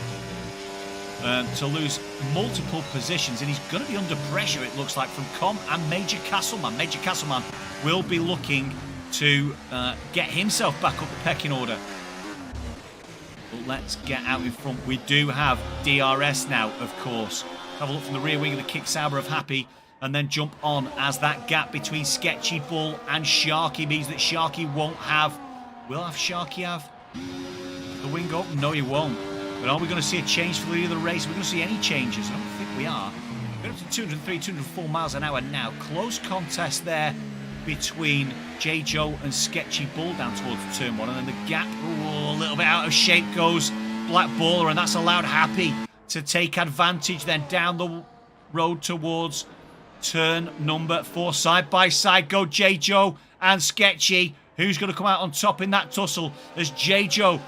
to lose multiple positions. And he's going to be under pressure, it looks like, from Com and Major Castleman. Major Castleman will be looking to get himself back up the pecking order. But let's get out in front. We do have DRS now, of course. Have a look from the rear wing of the Kick Sauber of Happy, and then jump on as that gap between Sketchy Bull and Sharky means that Sharky won't have... Will have Sharky have the wing up? No, he won't. But are we going to see a change for the lead of the race? Are we going to see any changes? I don't think we are. We're up to 203, 204 miles an hour now. Close contest there between J-Joe and Sketchy Bull down towards turn 1, and then the gap, a little bit out of shape goes Black Baller, and that's allowed Happy to take advantage then down the road towards turn number 4. Side by side go J-Joe and Sketchy. Who's going to come out on top in that tussle as J-Joe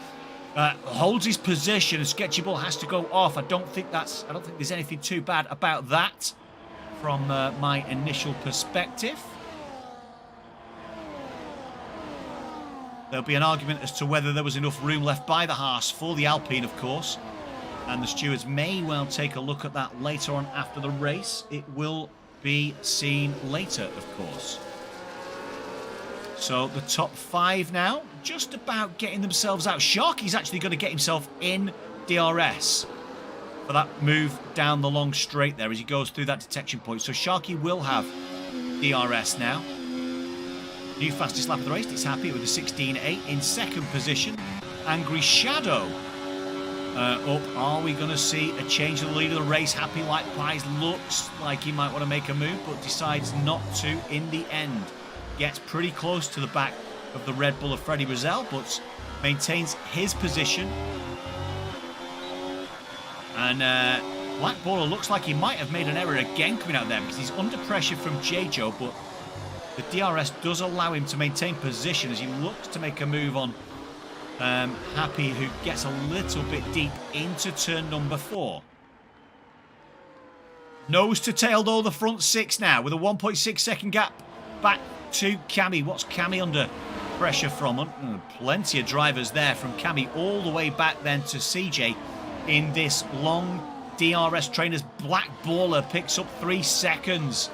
holds his position and Sketchy Bull has to go off. I don't think there's anything too bad about that from my initial perspective. There'll be an argument as to whether there was enough room left by the Haas for the Alpine, of course. And the stewards may well take a look at that later on after the race. It will be seen later, of course. So the top 5 now, just about getting themselves out. Sharky's actually going to get himself in DRS for that move down the long straight there as he goes through that detection point. So Sharky will have DRS now. New fastest lap of the race, it's Happy with a 16.8 in second position. Angry Shadow up. Are we going to see a change in the lead of the race? Happy Like Pies looks like he might want to make a move, but decides not to in the end. Gets pretty close to the back of the Red Bull of Freddie Rizal, but maintains his position. And Black Baller looks like he might have made an error again coming out there because he's under pressure from J-Joe, but the DRS does allow him to maintain position as he looks to make a move on Happy, who gets a little bit deep into turn number 4. Nose to tail though, the front 6 now with a 1.6 second gap back to Cammy. What's Cammy under pressure from? Plenty of drivers there from Cammy all the way back then to CJ in this long DRS train as Black Baller picks up 3 seconds.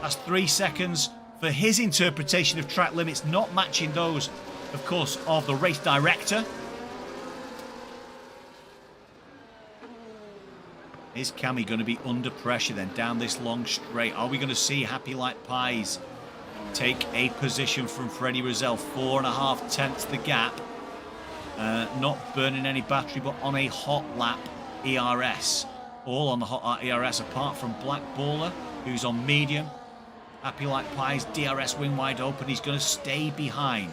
That's 3 seconds for his interpretation of track limits, not matching those, of course, of the race director. Is Cammy going to be under pressure then down this long straight? Are we going to see Happy Like Pies take a position from Freddie Rizal? 4.5 tenths the gap. Not burning any battery, but on a hot lap ERS. All on the hot lap ERS apart from Black Baller, who's on medium. Happy Like Pies, DRS wing wide open. He's going to stay behind.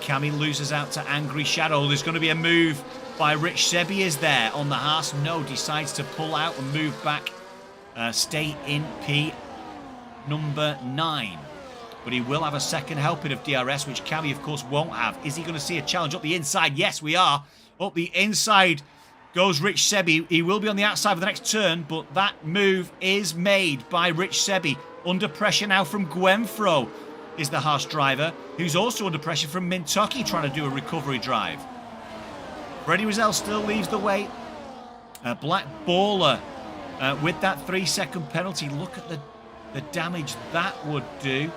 Cammy loses out to Angry Shadow. There's going to be a move by Rich Sebi is there on the Haas. No, decides to pull out and move back. Stay in P number 9. But he will have a second helping of DRS, which Cammy, of course, won't have. Is he going to see a challenge up the inside? Yes, we are. Up the inside goes Rich Sebi. He will be on the outside for the next turn, but that move is made by Rich Sebi. Under pressure now from Gwenfro is the Haas driver, who's also under pressure from Mintoki trying to do a recovery drive. Freddie Rizal still leaves the way. Black Baller with that 3-second penalty. Look at the damage that would do.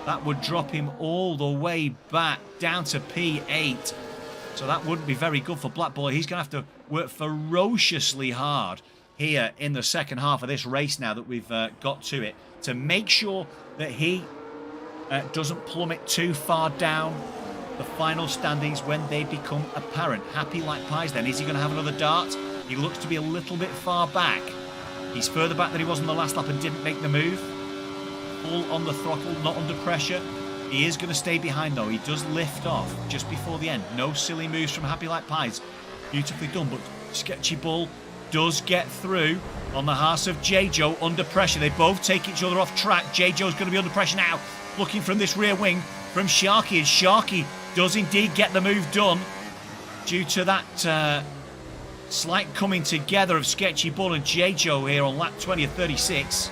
That would drop him all the way back down to P8. So that wouldn't be very good for Black Baller. He's going to have to work ferociously hard here in the second half of this race now that we've got to it, to make sure that he doesn't plummet too far down the final standings when they become apparent. Happy Like Pies then. Is he going to have another dart? He looks to be a little bit far back. He's further back than he was on the last lap and didn't make the move. Full on the throttle, not under pressure. He is going to stay behind though. He does lift off just before the end. No silly moves from Happy Like Pies. Beautifully done, but Sketchy Bull does get through on the Haas of J-Joe under pressure. They both take each other off track. J-Joe's going to be under pressure now, looking from this rear wing from Sharky, and Sharky does indeed get the move done due to that slight coming together of Sketchy Bull and J-Joe here on lap 20 of 36.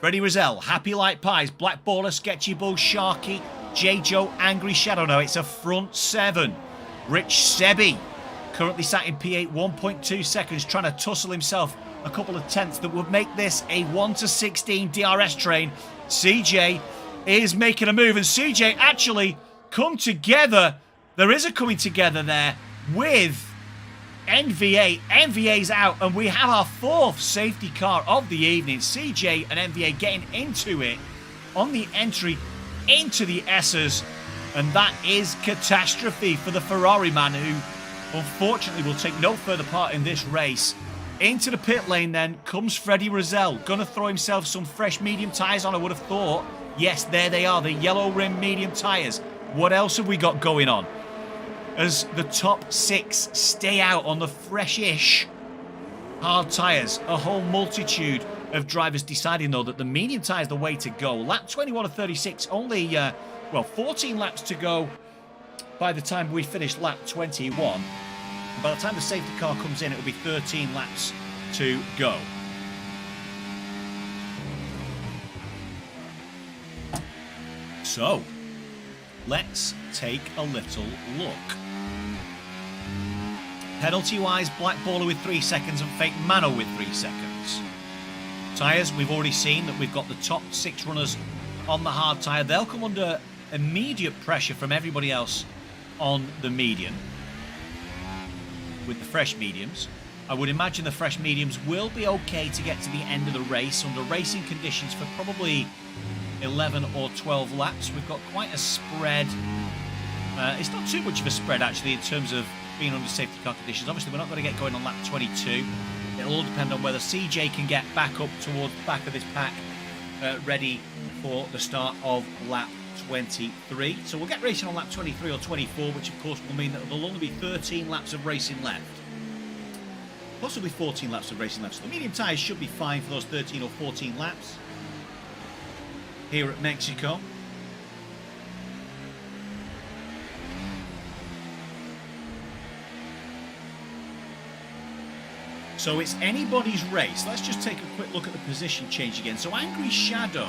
Freddie Rizal, Happy Like Pies, Black Baller, Sketchy Bull, Sharky, J-Joe, Angry Shadow. No, it's a front 7. Rich Sebi, currently sat in P8, 1.2 seconds, trying to tussle himself a couple of tenths that would make this a 1-16 DRS train. CJ is making a move, and CJ actually come together. There is a coming together there with NVA. NVA's out, and we have our 4th safety car of the evening. CJ and NVA getting into it on the entry into the S's, and that is catastrophe for the Ferrari man, who unfortunately will take no further part in this race. Into the pit lane then comes Freddie Rizal. Gonna throw himself some fresh medium tyres on, I would have thought. Yes, there they are, the yellow rim medium tyres. What else have we got going on? As the top 6 stay out on the fresh-ish hard tyres. A whole multitude of drivers deciding, though, that the medium tyre is the way to go. Lap 21 of 36, only, 14 laps to go by the time we finish lap 21. By the time the safety car comes in, it will be 13 laps to go. So, let's take a little look. Penalty-wise, Black Baller with 3 seconds and Fake Mano with 3 seconds. Tyres, we've already seen that we've got the top 6 runners on the hard tyre. They'll come under immediate pressure from everybody else on the medium. With the fresh mediums, I would imagine the fresh mediums will be okay to get to the end of the race under racing conditions for probably 11 or 12 laps. We've got quite a spread. It's not too much of a spread actually in terms of being under safety car conditions. Obviously we're not going to get going on lap 22. It'll all depend on whether CJ can get back up towards the back of this pack ready for the start of lap 23. So we'll get racing on lap 23 or 24, which of course will mean that there'll only be 13 laps of racing left. Possibly 14 laps of racing left. So the medium tyres should be fine for those 13 or 14 laps here at Mexico. So it's anybody's race. Let's just take a quick look at the position change again. So Angry Shadow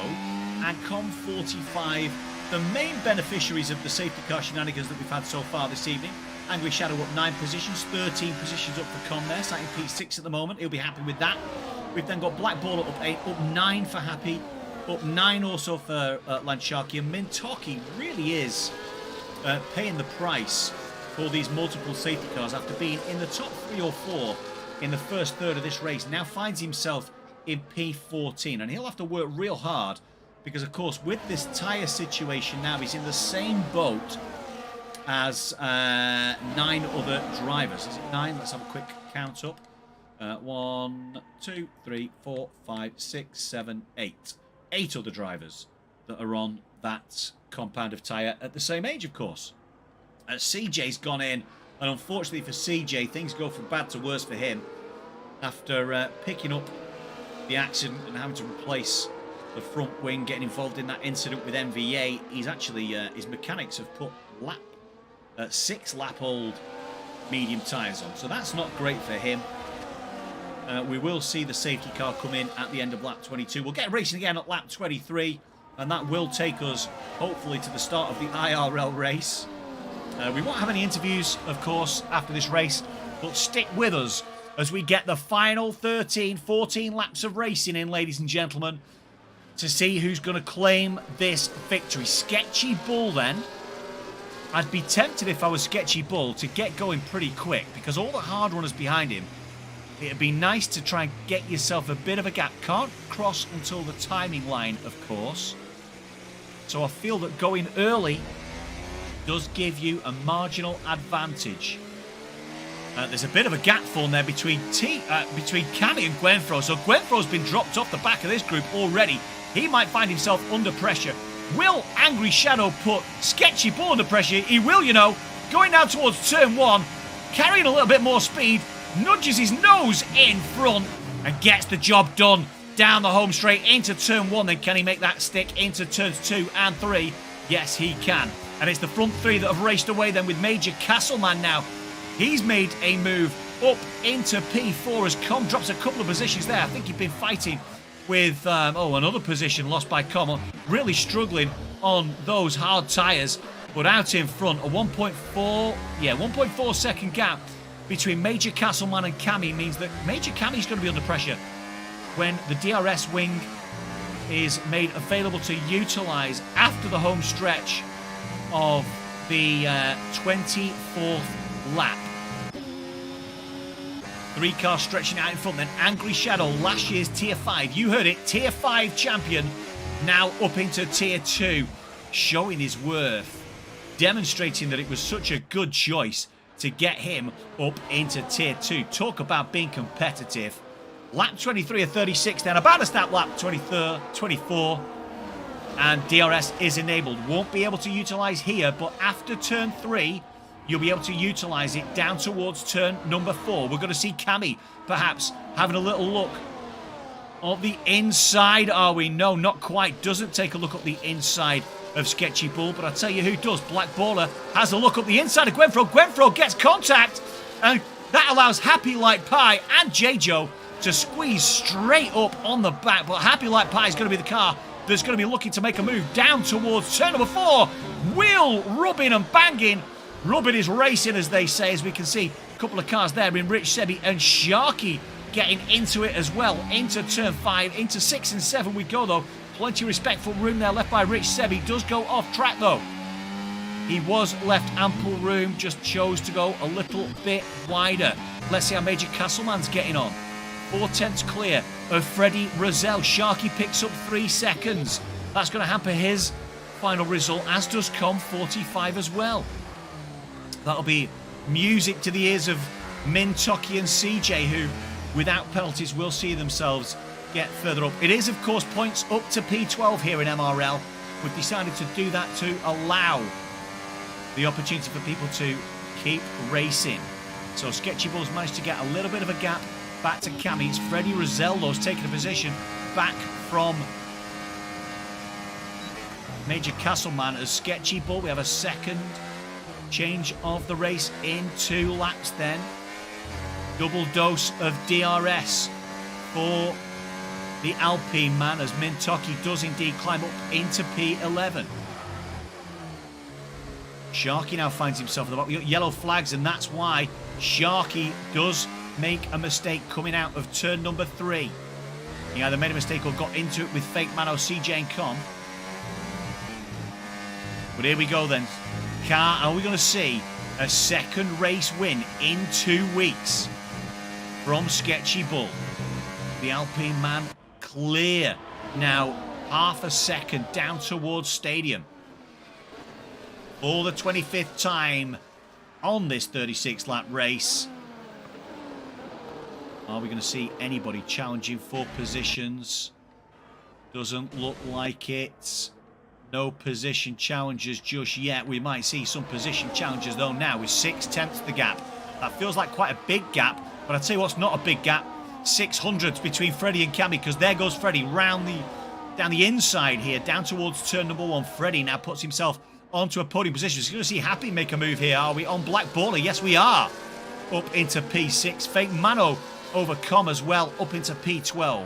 and Com45, the main beneficiaries of the safety car shenanigans that we've had so far this evening. Angry Shadow up 9 positions, 13 positions up for Com there, sat in P6 at the moment. He'll be happy with that. We've then got Black Baller up 8, up 9 for Happy, up 9 also for Lansharky. And Mintoki really is paying the price for these multiple safety cars after being in the top 3 or 4 in the first third of this race. Now finds himself in P14, and he'll have to work real hard because, of course, with this tyre situation now, he's in the same boat as 9 other drivers. Is it 9? Let's have a quick count up. 1, 2, 3, 4, 5, 6, 7, 8. 8 other drivers that are on that compound of tyre at the same age, of course. CJ's gone in, and unfortunately for CJ, things go from bad to worse for him after picking up the accident and having to replace the front wing, getting involved in that incident with MVA. He's actually, his mechanics have put 6-lap-old medium tyres on, so that's not great for him. We will see the safety car come in at the end of lap 22. We'll get racing again at lap 23, and that will take us, hopefully, to the start of the IRL race. We won't have any interviews, of course, after this race, but stick with us as we get the final 13, 14 laps of racing in, ladies and gentlemen, to see who's going to claim this victory. Sketchy Bull, then. I'd be tempted, if I was Sketchy Bull, to get going pretty quick, because all the hard runners behind him, it'd be nice to try and get yourself a bit of a gap. Can't cross until the timing line, of course. So I feel that going early does give you a marginal advantage. There's a bit of a gap formed there between Cammy and Gwenfro. So Gwenfro's been dropped off the back of this group already. He might find himself under pressure. Will Angry Shadow put Sketchy Bull under pressure? He will, you know. Going down towards turn 1, carrying a little bit more speed, nudges his nose in front and gets the job done down the home straight into turn 1. Then can he make that stick into turns 2 and 3? Yes, he can. And it's the front 3 that have raced away then with Major Castleman now. He's made a move up into P4 as Com drops a couple of positions there. I think he'd been fighting with, another position lost by Com. Really struggling on those hard tyres. But out in front, a 1.4 second gap between Major Castleman and Cammy means that Major Cammy's going to be under pressure when the DRS wing is made available to utilise after the home stretch of the 24th lap. 3 cars stretching out in front, then Angry Shadow, last year's Tier 5. You heard it, Tier 5 champion, now up into Tier 2, showing his worth, demonstrating that it was such a good choice to get him up into Tier 2. Talk about being competitive. Lap 23 of 36 then, about to start lap 24, and DRS is enabled. Won't be able to utilise here, but after turn 3, you'll be able to utilise it down towards turn number 4. We're going to see Cammy perhaps having a little look of the inside, are we? No, not quite. Doesn't take a look at the inside of Sketchy Bull, but I'll tell you who does. Black Baller has a look up the inside of Gwenfro. Gwenfro gets contact, and that allows Happy Like Pie and J-Joe to squeeze straight up on the back, but Happy Like Pie is going to be the car that's going to be looking to make a move down towards turn number 4. Wheel rubbing and banging. Rubbing is racing, as they say, as we can see a couple of cars there in Rich Sebi and Sharky getting into it as well. Into turn 5, into 6 and 7 we go, though. Plenty of respectful room there left by Rich Sebi. Does go off track, though. He was left ample room, just chose to go a little bit wider. Let's see how Major Castleman's getting on. 4/10 clear of Freddie Rozelle. Sharky picks up 3 seconds. That's going to hamper his final result, as does Com 45 as well. That'll be music to the ears of Mintoki and CJ, who, without penalties, will see themselves get further up. It is, of course, points up to P12 here in MRL. We've decided to do that to allow the opportunity for people to keep racing. So Sketchy Bull's managed to get a little bit of a gap back to Cammy. It's Freddie Rosello's taking a position back from Major Castleman as Sketchy Bull. We have a second change of the race in 2 laps then. Double dose of DRS for the Alpine man as Mintoki does indeed climb up into P11. Sharky now finds himself at the bottom. We've got yellow flags, and that's why Sharky does make a mistake coming out of turn number 3. He either made a mistake or got into it with Fake Mano, CJ and Com. But here we go then. Are we going to see a second race win in 2 weeks from Sketchy Bull? The Alpine man clear now, half a second down towards Stadium. For the 25th time on this 36 lap race. Are we going to see anybody challenging for positions? Doesn't look like it. No position challenges just yet. We might see some position challenges though now with 6/10 the gap. That feels like quite a big gap, but I'll tell you what's not a big gap. 600s between Freddie and Cammy, because there goes Freddie down the inside here, down towards turn number 1. Freddie now puts himself onto a podium position. He's going to see Happy make a move here. Are we on Black Baller? Yes, we are. Up into P6. Fake Mano over Com as well, up into P12.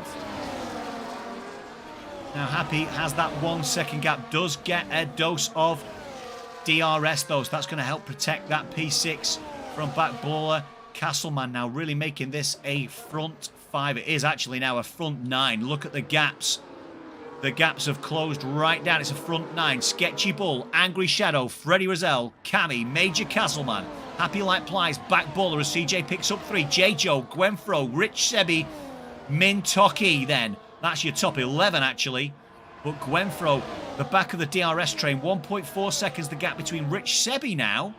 Now Happy has that 1 second gap, does get a dose of DRS though, so that's going to help protect that P6 from Black Baller. Castleman now really making this a front 5. It is actually now a front 9. Look at the gaps. The gaps have closed right down. It's a front 9. Sketchy Bull, Angry Shadow, Freddie Rozelle, Cammy, Major Castleman, Happy Like Plies, Back Baller as CJ picks up 3. J-Joe, Gwenfro, Rich Sebi, Mintoki then. That's your top 11 actually. But Gwenfro, the back of the DRS train, 1.4 seconds the gap between Rich Sebi now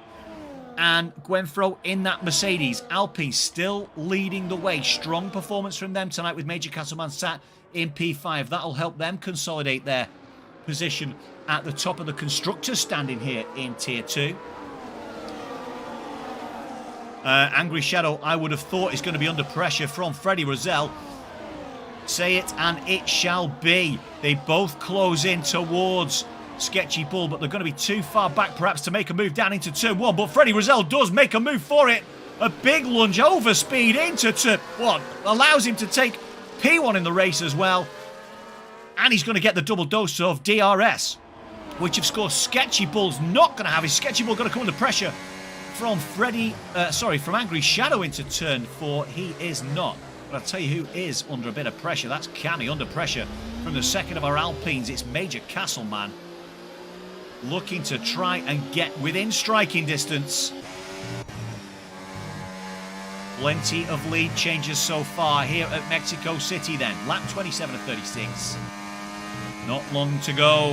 and Gwenfro in that Mercedes. Alpine still leading the way. Strong performance from them tonight with Major Castleman sat in P5. That'll help them consolidate their position at the top of the constructors standing here in Tier 2. Angry Shadow, I would have thought, is going to be under pressure from Freddie Rozelle. Say it and it shall be. They both close in towards Sketchy Bull, but they're going to be too far back perhaps to make a move down into turn 1. But Freddie Rozelle does make a move for it. A big lunge over speed into turn 1. Allows him to take P1 in the race as well. And he's going to get the double dose of DRS, which of course Sketchy Bull's not going to have. Is Sketchy Bull going to come under pressure from from Angry Shadow into turn 4? He is not. But I'll tell you who is under a bit of pressure. That's Cammy under pressure from the second of our Alpines. It's Major Castleman looking to try and get within striking distance. Plenty of lead changes so far here at Mexico City then. Lap 27 of 36. Not long to go.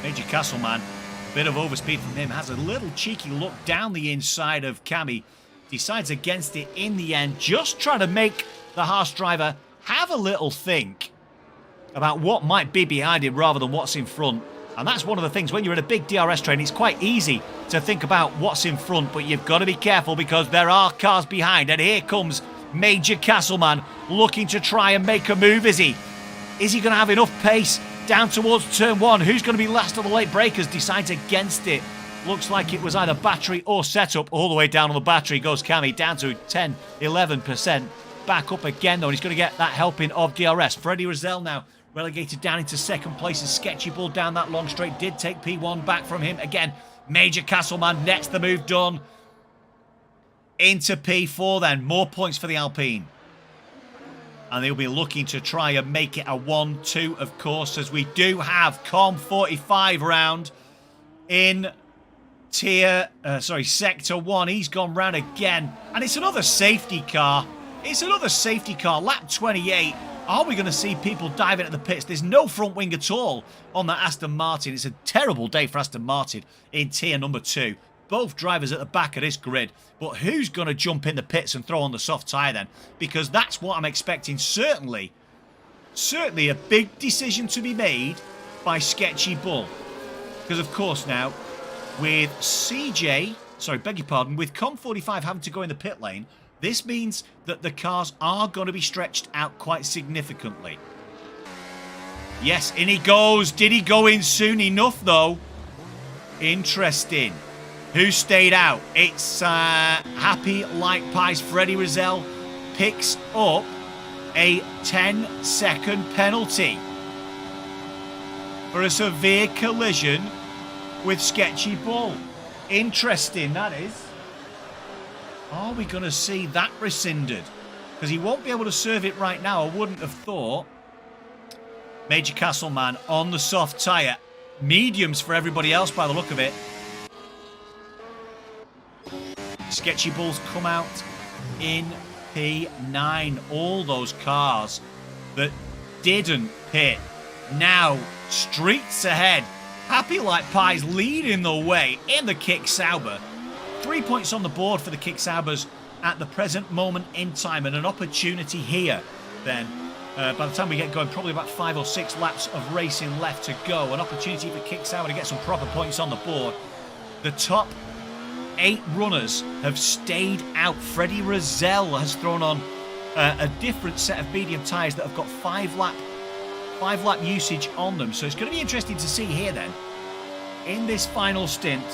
Major Castleman, bit of overspeed from him, has a little cheeky look down the inside of Cammy, decides against it in the end, just trying to make the Haas driver have a little think about what might be behind him rather than what's in front. And that's one of the things, when you're in a big DRS train, it's quite easy to think about what's in front, but you've got to be careful because there are cars behind. And here comes Major Castleman looking to try and make a move, is he? Is he going to have enough pace down towards turn 1? Who's going to be last of the late breakers? Decides against it. Looks like it was either battery or setup. All the way down on the battery goes Cammy, down to 10, 11%. Back up again though, and he's going to get that helping of DRS. Freddie Rozelle now relegated down into second place, and Sketchy Bull down that long straight did take P1 back from him. Again, Major Castleman nets the move done into P4 then. More points for the Alpine. And they'll be looking to try and make it a 1-2, of course, as we do have COM 45 round in Sector 1. He's gone round again. And it's another safety car. It's another safety car. Lap 28. Are we going to see people diving at the pits? There's no front wing at all on that Aston Martin. It's a terrible day for Aston Martin in tier number 2. Both drivers at the back of this grid. But who's going to jump in the pits and throw on the soft tyre then? Because that's what I'm expecting. Certainly a big decision to be made by Sketchy Bull. Because of course now, with with COM 45 having to go in the pit lane, this means that the cars are going to be stretched out quite significantly. Yes, in he goes. Did he go in soon enough, though? Interesting. Who stayed out? It's Happy Like Pies. Freddie Rozelle picks up a 10-second penalty for a severe collision with Sketchy Bull. Interesting, that is. Are we going to see that rescinded? Because he won't be able to serve it right now, I wouldn't have thought. Major Castleman on the soft tyre. Mediums for everybody else by the look of it. Sketchy Bulls come out in P9. All those cars that didn't pit now streets ahead. Happy Like Pies leading the way in the Kick Sauber. 3 points on the board for the Kicksaubers at the present moment in time, and an opportunity here then. By the time we get going, probably about 5 or 6 laps of racing left to go. An opportunity for Kicksauber to get some proper points on the board. The top 8 runners have stayed out. Freddie Rozelle has thrown on a different set of medium tyres that have got 5 lap usage on them. So it's going to be interesting to see here then, in this final stint.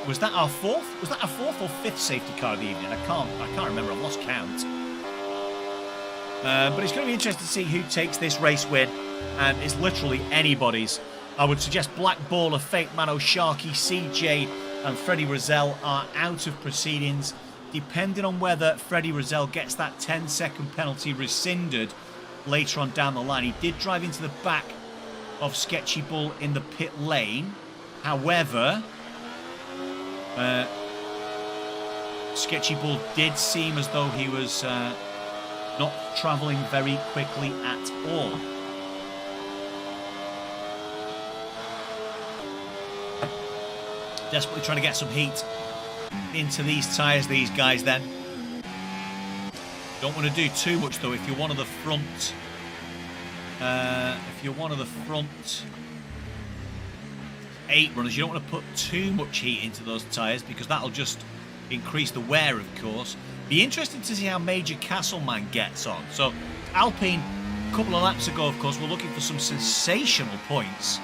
Was that our 4th? Was that our 4th or 5th safety car of the evening? I can't remember. I've lost count. But it's going to be interesting to see who takes this race win, and it's literally anybody's. I would suggest Black Baller, Fake Mano, Sharky, CJ and Freddie Rozelle are out of proceedings, depending on whether Freddie Rozelle gets that 10-second penalty rescinded later on down the line. He did drive into the back of Sketchy Bull in the pit lane. However, Sketchy Bull did seem as though he was not travelling very quickly at all. Desperately trying to get some heat into these tyres, these guys then. Don't want to do too much though if you're one of the front. If you're one of the front 8 runners, you don't want to put too much heat into those tyres because that'll just increase the wear, of course. Be interesting to see how Major Castleman gets on. So Alpine, a couple of laps ago, of course, we're looking for some sensational points.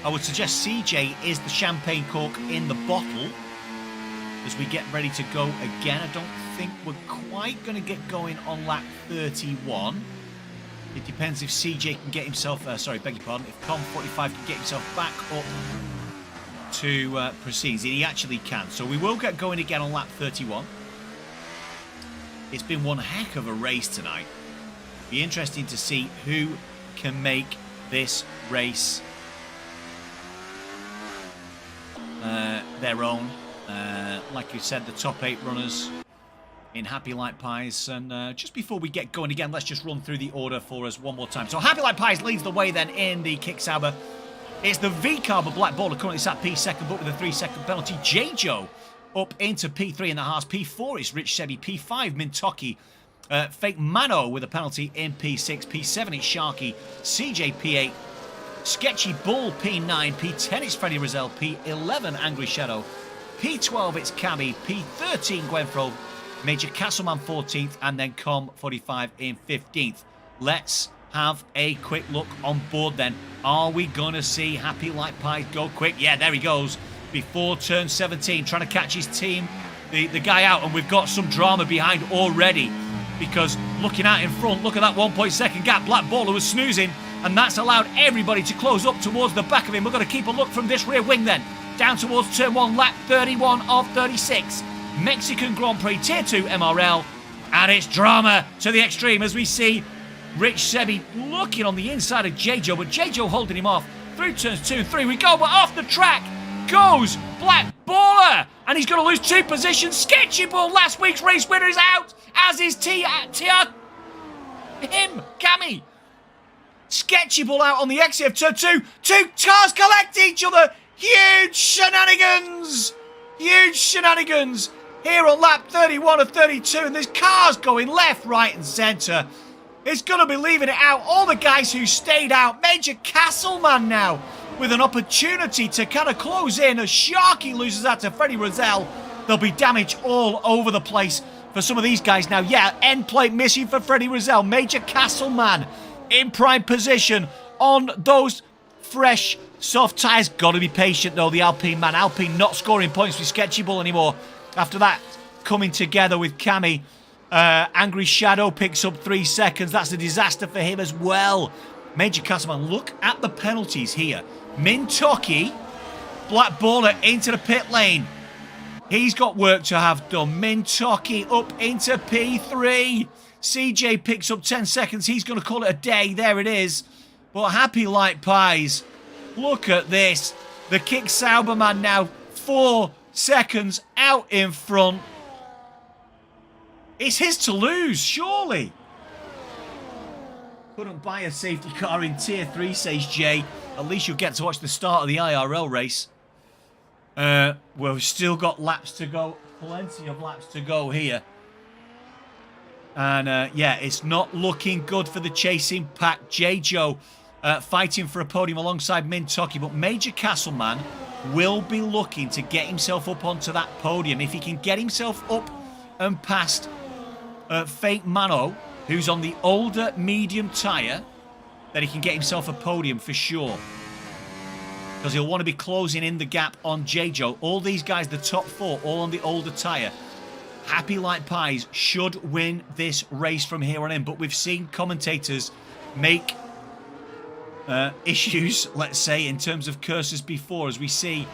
I would suggest CJ is the champagne cork in the bottle as we get ready to go again. I don't think we're quite going to get going on lap 31. It depends if CJ can get himself, sorry, beg your pardon, if Com45 can get himself back up to proceed. He actually can. So we will get going again on lap 31. It's been one heck of a race tonight. Be interesting to see who can make this race their own. Like you said, the top 8 runners in Happy Like Pies. And just before we get going again, let's just run through the order for us one more time. So Happy Like Pies leads the way then in the Kicksauber. It's the V-Carber Black Baller currently sat P2, but with a 3-second penalty. J-Joe up into P3 in the Haas. P4 is Rich Sebi. P5, Mintoki. Fake Mano with a penalty in P6. P7 is Sharky. CJ P8. Sketchy Bull P9. P10 is Freddie Rozelle. P11 Angry Shadow. P12 it's Cammy. P13 Gwenfro. Major Castleman 14th. And then Com45 in 15th. Let's have a quick look on board then. Are we going to see Happy Like Pies go quick? Yeah, there he goes. Before turn 17, trying to catch his team, the guy out, and we've got some drama behind already because looking out in front, look at that 1.2 gap. Black Baller was snoozing, and that's allowed everybody to close up towards the back of him. We're going to keep a look from this rear wing then, down towards turn 1, lap 31 of 36. Mexican Grand Prix Tier 2 MRL, and it's drama to the extreme as we see Rich Sebi looking on the inside of J-Joe, but J-Joe holding him off through turns 2 and 3. We go, but off the track goes Black Baller, and he's going to lose 2 positions. Sketchy Bull, last week's race winner, is out, as is Cammy. Sketchy Bull out on the exit of turn 2. 2 cars collect each other. Huge shenanigans. Huge shenanigans here on lap 31 of 32, and there's cars going left, right and centre. It's going to be leaving it out. All the guys who stayed out. Major Castleman now with an opportunity to kind of close in as Sharky loses out to Freddie Rozelle. There'll be damage all over the place for some of these guys now. Yeah, end plate missing for Freddie Rozelle. Major Castleman in prime position on those fresh, soft tyres. Got to be patient though, the Alpine man. Alpine not scoring points with Sketchy Bull anymore. After that, coming together with Cammy. Angry Shadow picks up 3 seconds. That's a disaster for him as well. Major Castleman, look at the penalties here. Mintoki, Black Baller into the pit lane. He's got work to have done. Mintoki up into P3. CJ picks up 10 seconds. He's going to call it a day. There it is. But Happy Like Pies, look at this. The Kicksauber man now 4 seconds out in front. It's his to lose, surely. Couldn't buy a safety car in Tier 3, says Jay. At least you'll get to watch the start of the IRL race. Well, we've still got laps to go. Plenty of laps to go here. And, yeah, it's not looking good for the chasing pack. J-Joe fighting for a podium alongside Mintoki. But Major Castleman will be looking to get himself up onto that podium. If he can get himself up and past Fake Mano, who's on the older medium tyre, then he can get himself a podium for sure. Because he'll want to be closing in the gap on J-Joe. All these guys, the top four, all on the older tyre. Happy Like Pies should win this race from here on in. But we've seen commentators make issues, let's say, in terms of curses before. As we see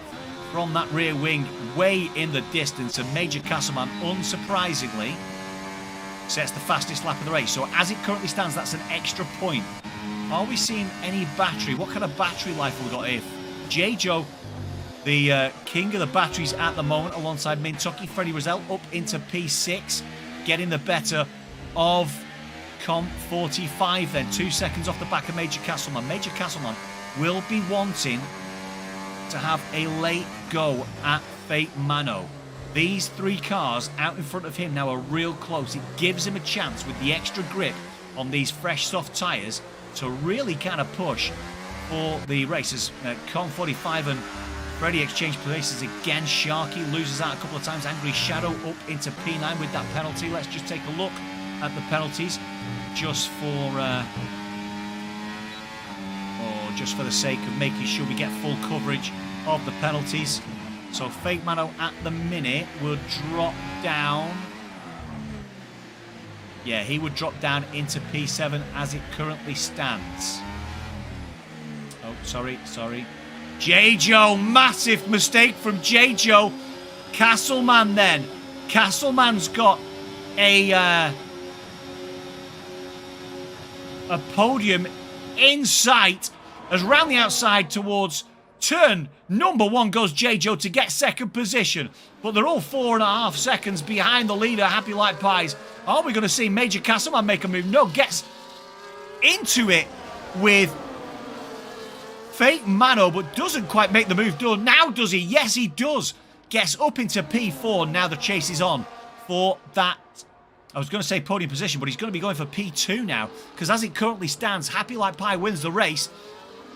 from that rear wing way in the distance. And Major Castleman, unsurprisingly, sets the fastest lap of the race. So as it currently stands, that's an extra point. Are we seeing any battery? What kind of battery life have we got here? J-Joe, the king of the batteries at the moment, alongside Mintoki. Freddie Rosell up into P6, getting the better of Com45 then. 2 seconds off the back of Major Castleman. Major Castleman will be wanting to have a late go at Fate Mano. These three cars out in front of him now are real close. It gives him a chance with the extra grip on these fresh soft tyres to really kind of push for the races. Com45 and Freddie exchange places again. Sharky loses out a couple of times. Angry Shadow up into P9 with that penalty. Let's just take a look at the penalties just for the sake of making sure we get full coverage of the penalties. So Fake Mano at the minute will drop down. Yeah, he would drop down into P7 as it currently stands. Oh, sorry. J-Joe, massive mistake from J-Joe. Castleman then. Castleman's got a podium in sight. As round the outside towards turn number 1 goes J-Joe to get second position. But they're all 4.5 seconds behind the leader, Happy Like Pies. Are we going to see Major Castleman make a move? No, gets into it with Fake Mano, but doesn't quite make the move done. Now does he? Yes, he does. Gets up into P4. Now the chase is on for that. I was going to say podium position, but he's going to be going for P2 now. Because as it currently stands, Happy Like Pie wins the race.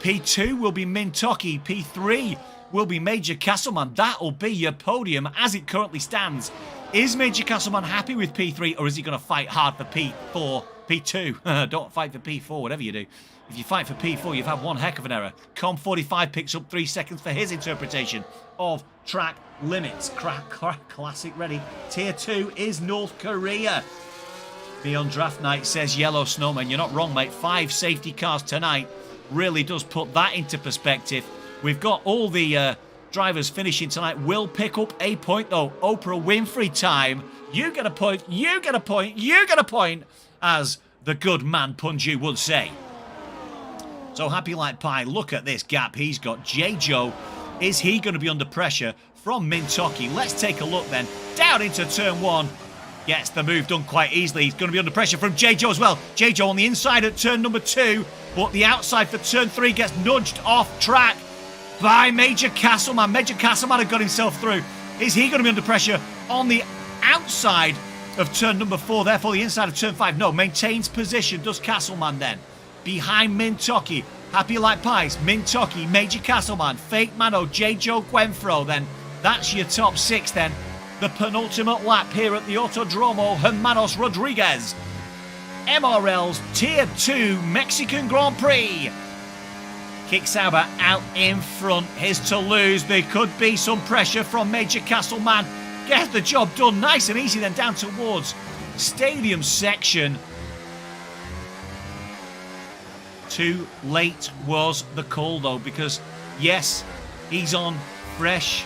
P2 will be Mintoki. P3 will be Major Castleman. That'll be your podium as it currently stands. Is Major Castleman happy with P3, or is he going to fight hard for P4? P2. Don't fight for P4, whatever you do. If you fight for P4, you've had one heck of an error. Com45 picks up 3 seconds for his interpretation of track limits. Classic ready. Tier 2 is North Korea. Beyond Draft Night says Yellow Snowman. You're not wrong, mate. 5 safety cars tonight really does put that into perspective. We've got all the drivers finishing tonight. Will pick up a point, though. Oprah Winfrey time. You get a point. You get a point. You get a point, as the good man Punju would say. So Happy Like Pie, look at this gap he's got. J-Joe, is he going to be under pressure from Mintoki? Let's take a look then. Down into turn 1. Gets the move done quite easily. He's going to be under pressure from J-Joe as well. J-Joe on the inside at turn number 2. But the outside for turn 3 gets nudged off track by Major Castleman. Major Castleman had got himself through. Is he going to be under pressure on the outside of turn number 4? Therefore, the inside of turn 5. No, maintains position, does Castleman then. Behind Mintoki. Happy Like Pies. Mintoki, Major Castleman, Fake Mano, J-Joe Guenfro then. That's your top 6 then. The penultimate lap here at the Autodromo Hermanos Rodriguez. MRL's Tier 2 Mexican Grand Prix. Kick Sauber out in front. His to lose. There could be some pressure from Major Castleman. Get the job done nice and easy then down towards stadium section. Too late was the call though, because yes, he's on fresh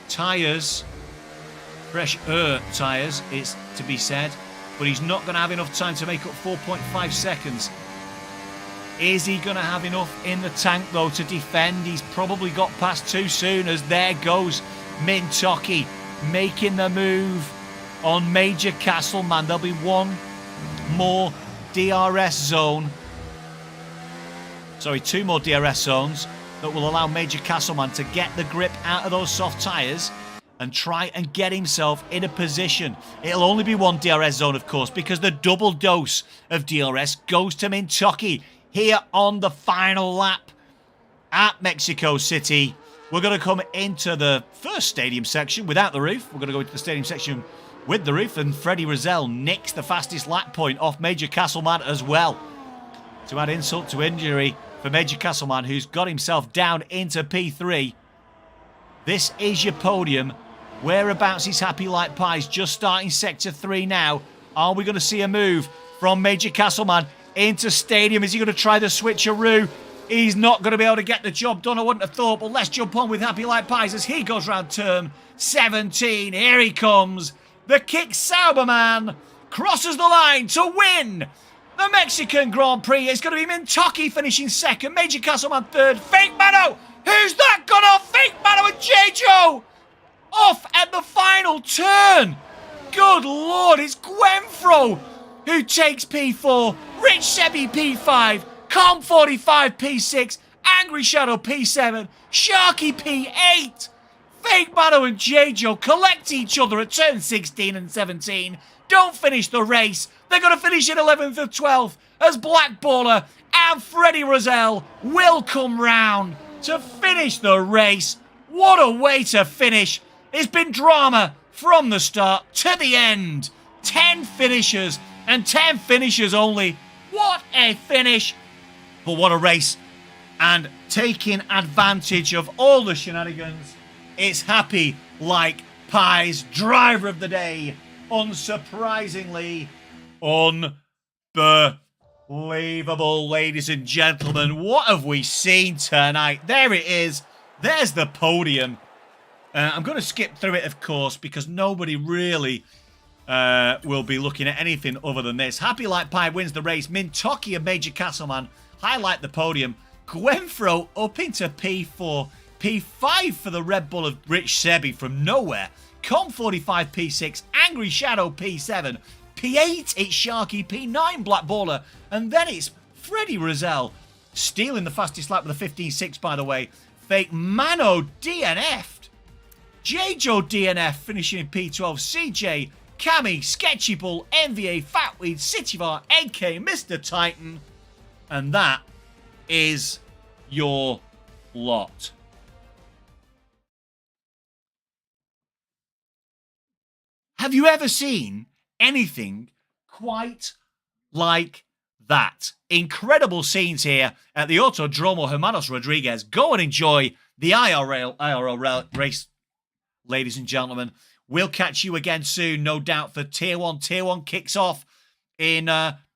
tyres. Fresh tyres, it's to be said. But he's not going to have enough time to make up 4.5 seconds. Is he going to have enough in the tank, though, to defend? He's probably got past too soon, as there goes Mintoki making the move on Major Castleman. There'll be one more DRS zone. Sorry, 2 more DRS zones. that will allow Major Castleman to get the grip out of those soft tyres and try and get himself in a position. It'll only be one DRS zone, of course, because the double dose of DRS goes to Mintoki here on the final lap at Mexico City. We're going to come into the first stadium section without the roof. We're going to go into the stadium section with the roof, and Freddie Rozelle nicks the fastest lap point off Major Castleman as well. To add insult to injury for Major Castleman, who's got himself down into P3. This is your podium. Whereabouts is Happy Like Pies? Just starting Sector 3 now. Are we going to see a move from Major Castleman into stadium? Is he going to try the switcheroo? He's not going to be able to get the job done, I wouldn't have thought. But let's jump on with Happy Like Pies as he goes round turn 17. Here he comes. The Kick Sauberman crosses the line to win the Mexican Grand Prix. It's going to be Mintoki finishing second. Major Castleman third. Fake Mano. Who's that gone off? Fake Mano and J-Joe off at the final turn. Good Lord, it's Gwenfro who takes P4. Rich Sebi P5. Calm 45 P6. Angry Shadow P7. Sharky P8. Fake Mano and J-Joe collect each other at turn 16 and 17. Don't finish the race. They're going to finish in 11th or 12th as Blackballer and Freddie Rozelle will come round to finish the race. What a way to finish. It's been drama from the start to the end. 10 finishers and 10 finishers only. What a finish. But what a race. And taking advantage of all the shenanigans, it's Happy Like Pies driver of the day. Unsurprisingly, unbelievable, ladies and gentlemen. What have we seen tonight? There it is. There's the podium. I'm going to skip through it, of course, because nobody really will be looking at anything other than this. Happy Like Pie wins the race. Mintoki and Major Castleman highlight the podium. Gwenfro up into P4. P5 for the Red Bull of Rich Sebi from nowhere. Com 45 P6. Angry Shadow P7. P8 it's Sharky. P9 Blackballer. And then it's Freddie Rozelle stealing the fastest lap with a 15.6, by the way. Fake Mano DNF'd. J-Joe DNF finishing in P12. CJ, Cammy, Sketchy Bull, MVA, Fatweed, Cityvar, AK, Mr. Titan. And that is your lot. Have you ever seen anything quite like that? Incredible scenes here at the Autodromo Hermanos Rodriguez. Go and enjoy the IRL race, ladies and gentlemen. We'll catch you again soon, no doubt, for Tier 1. Tier 1 kicks off in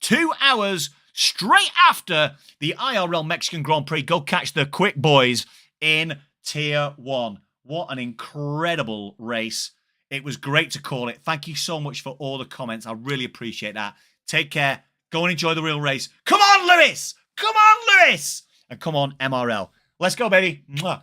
2 hours straight after the IRL Mexican Grand Prix. Go catch the quick boys in Tier 1. What an incredible race. It was great to call it. Thank you so much for all the comments. I really appreciate that. Take care. Go and enjoy the real race. Come on, Lewis! Come on, Lewis! And come on, MRL. Let's go, baby. Mwah.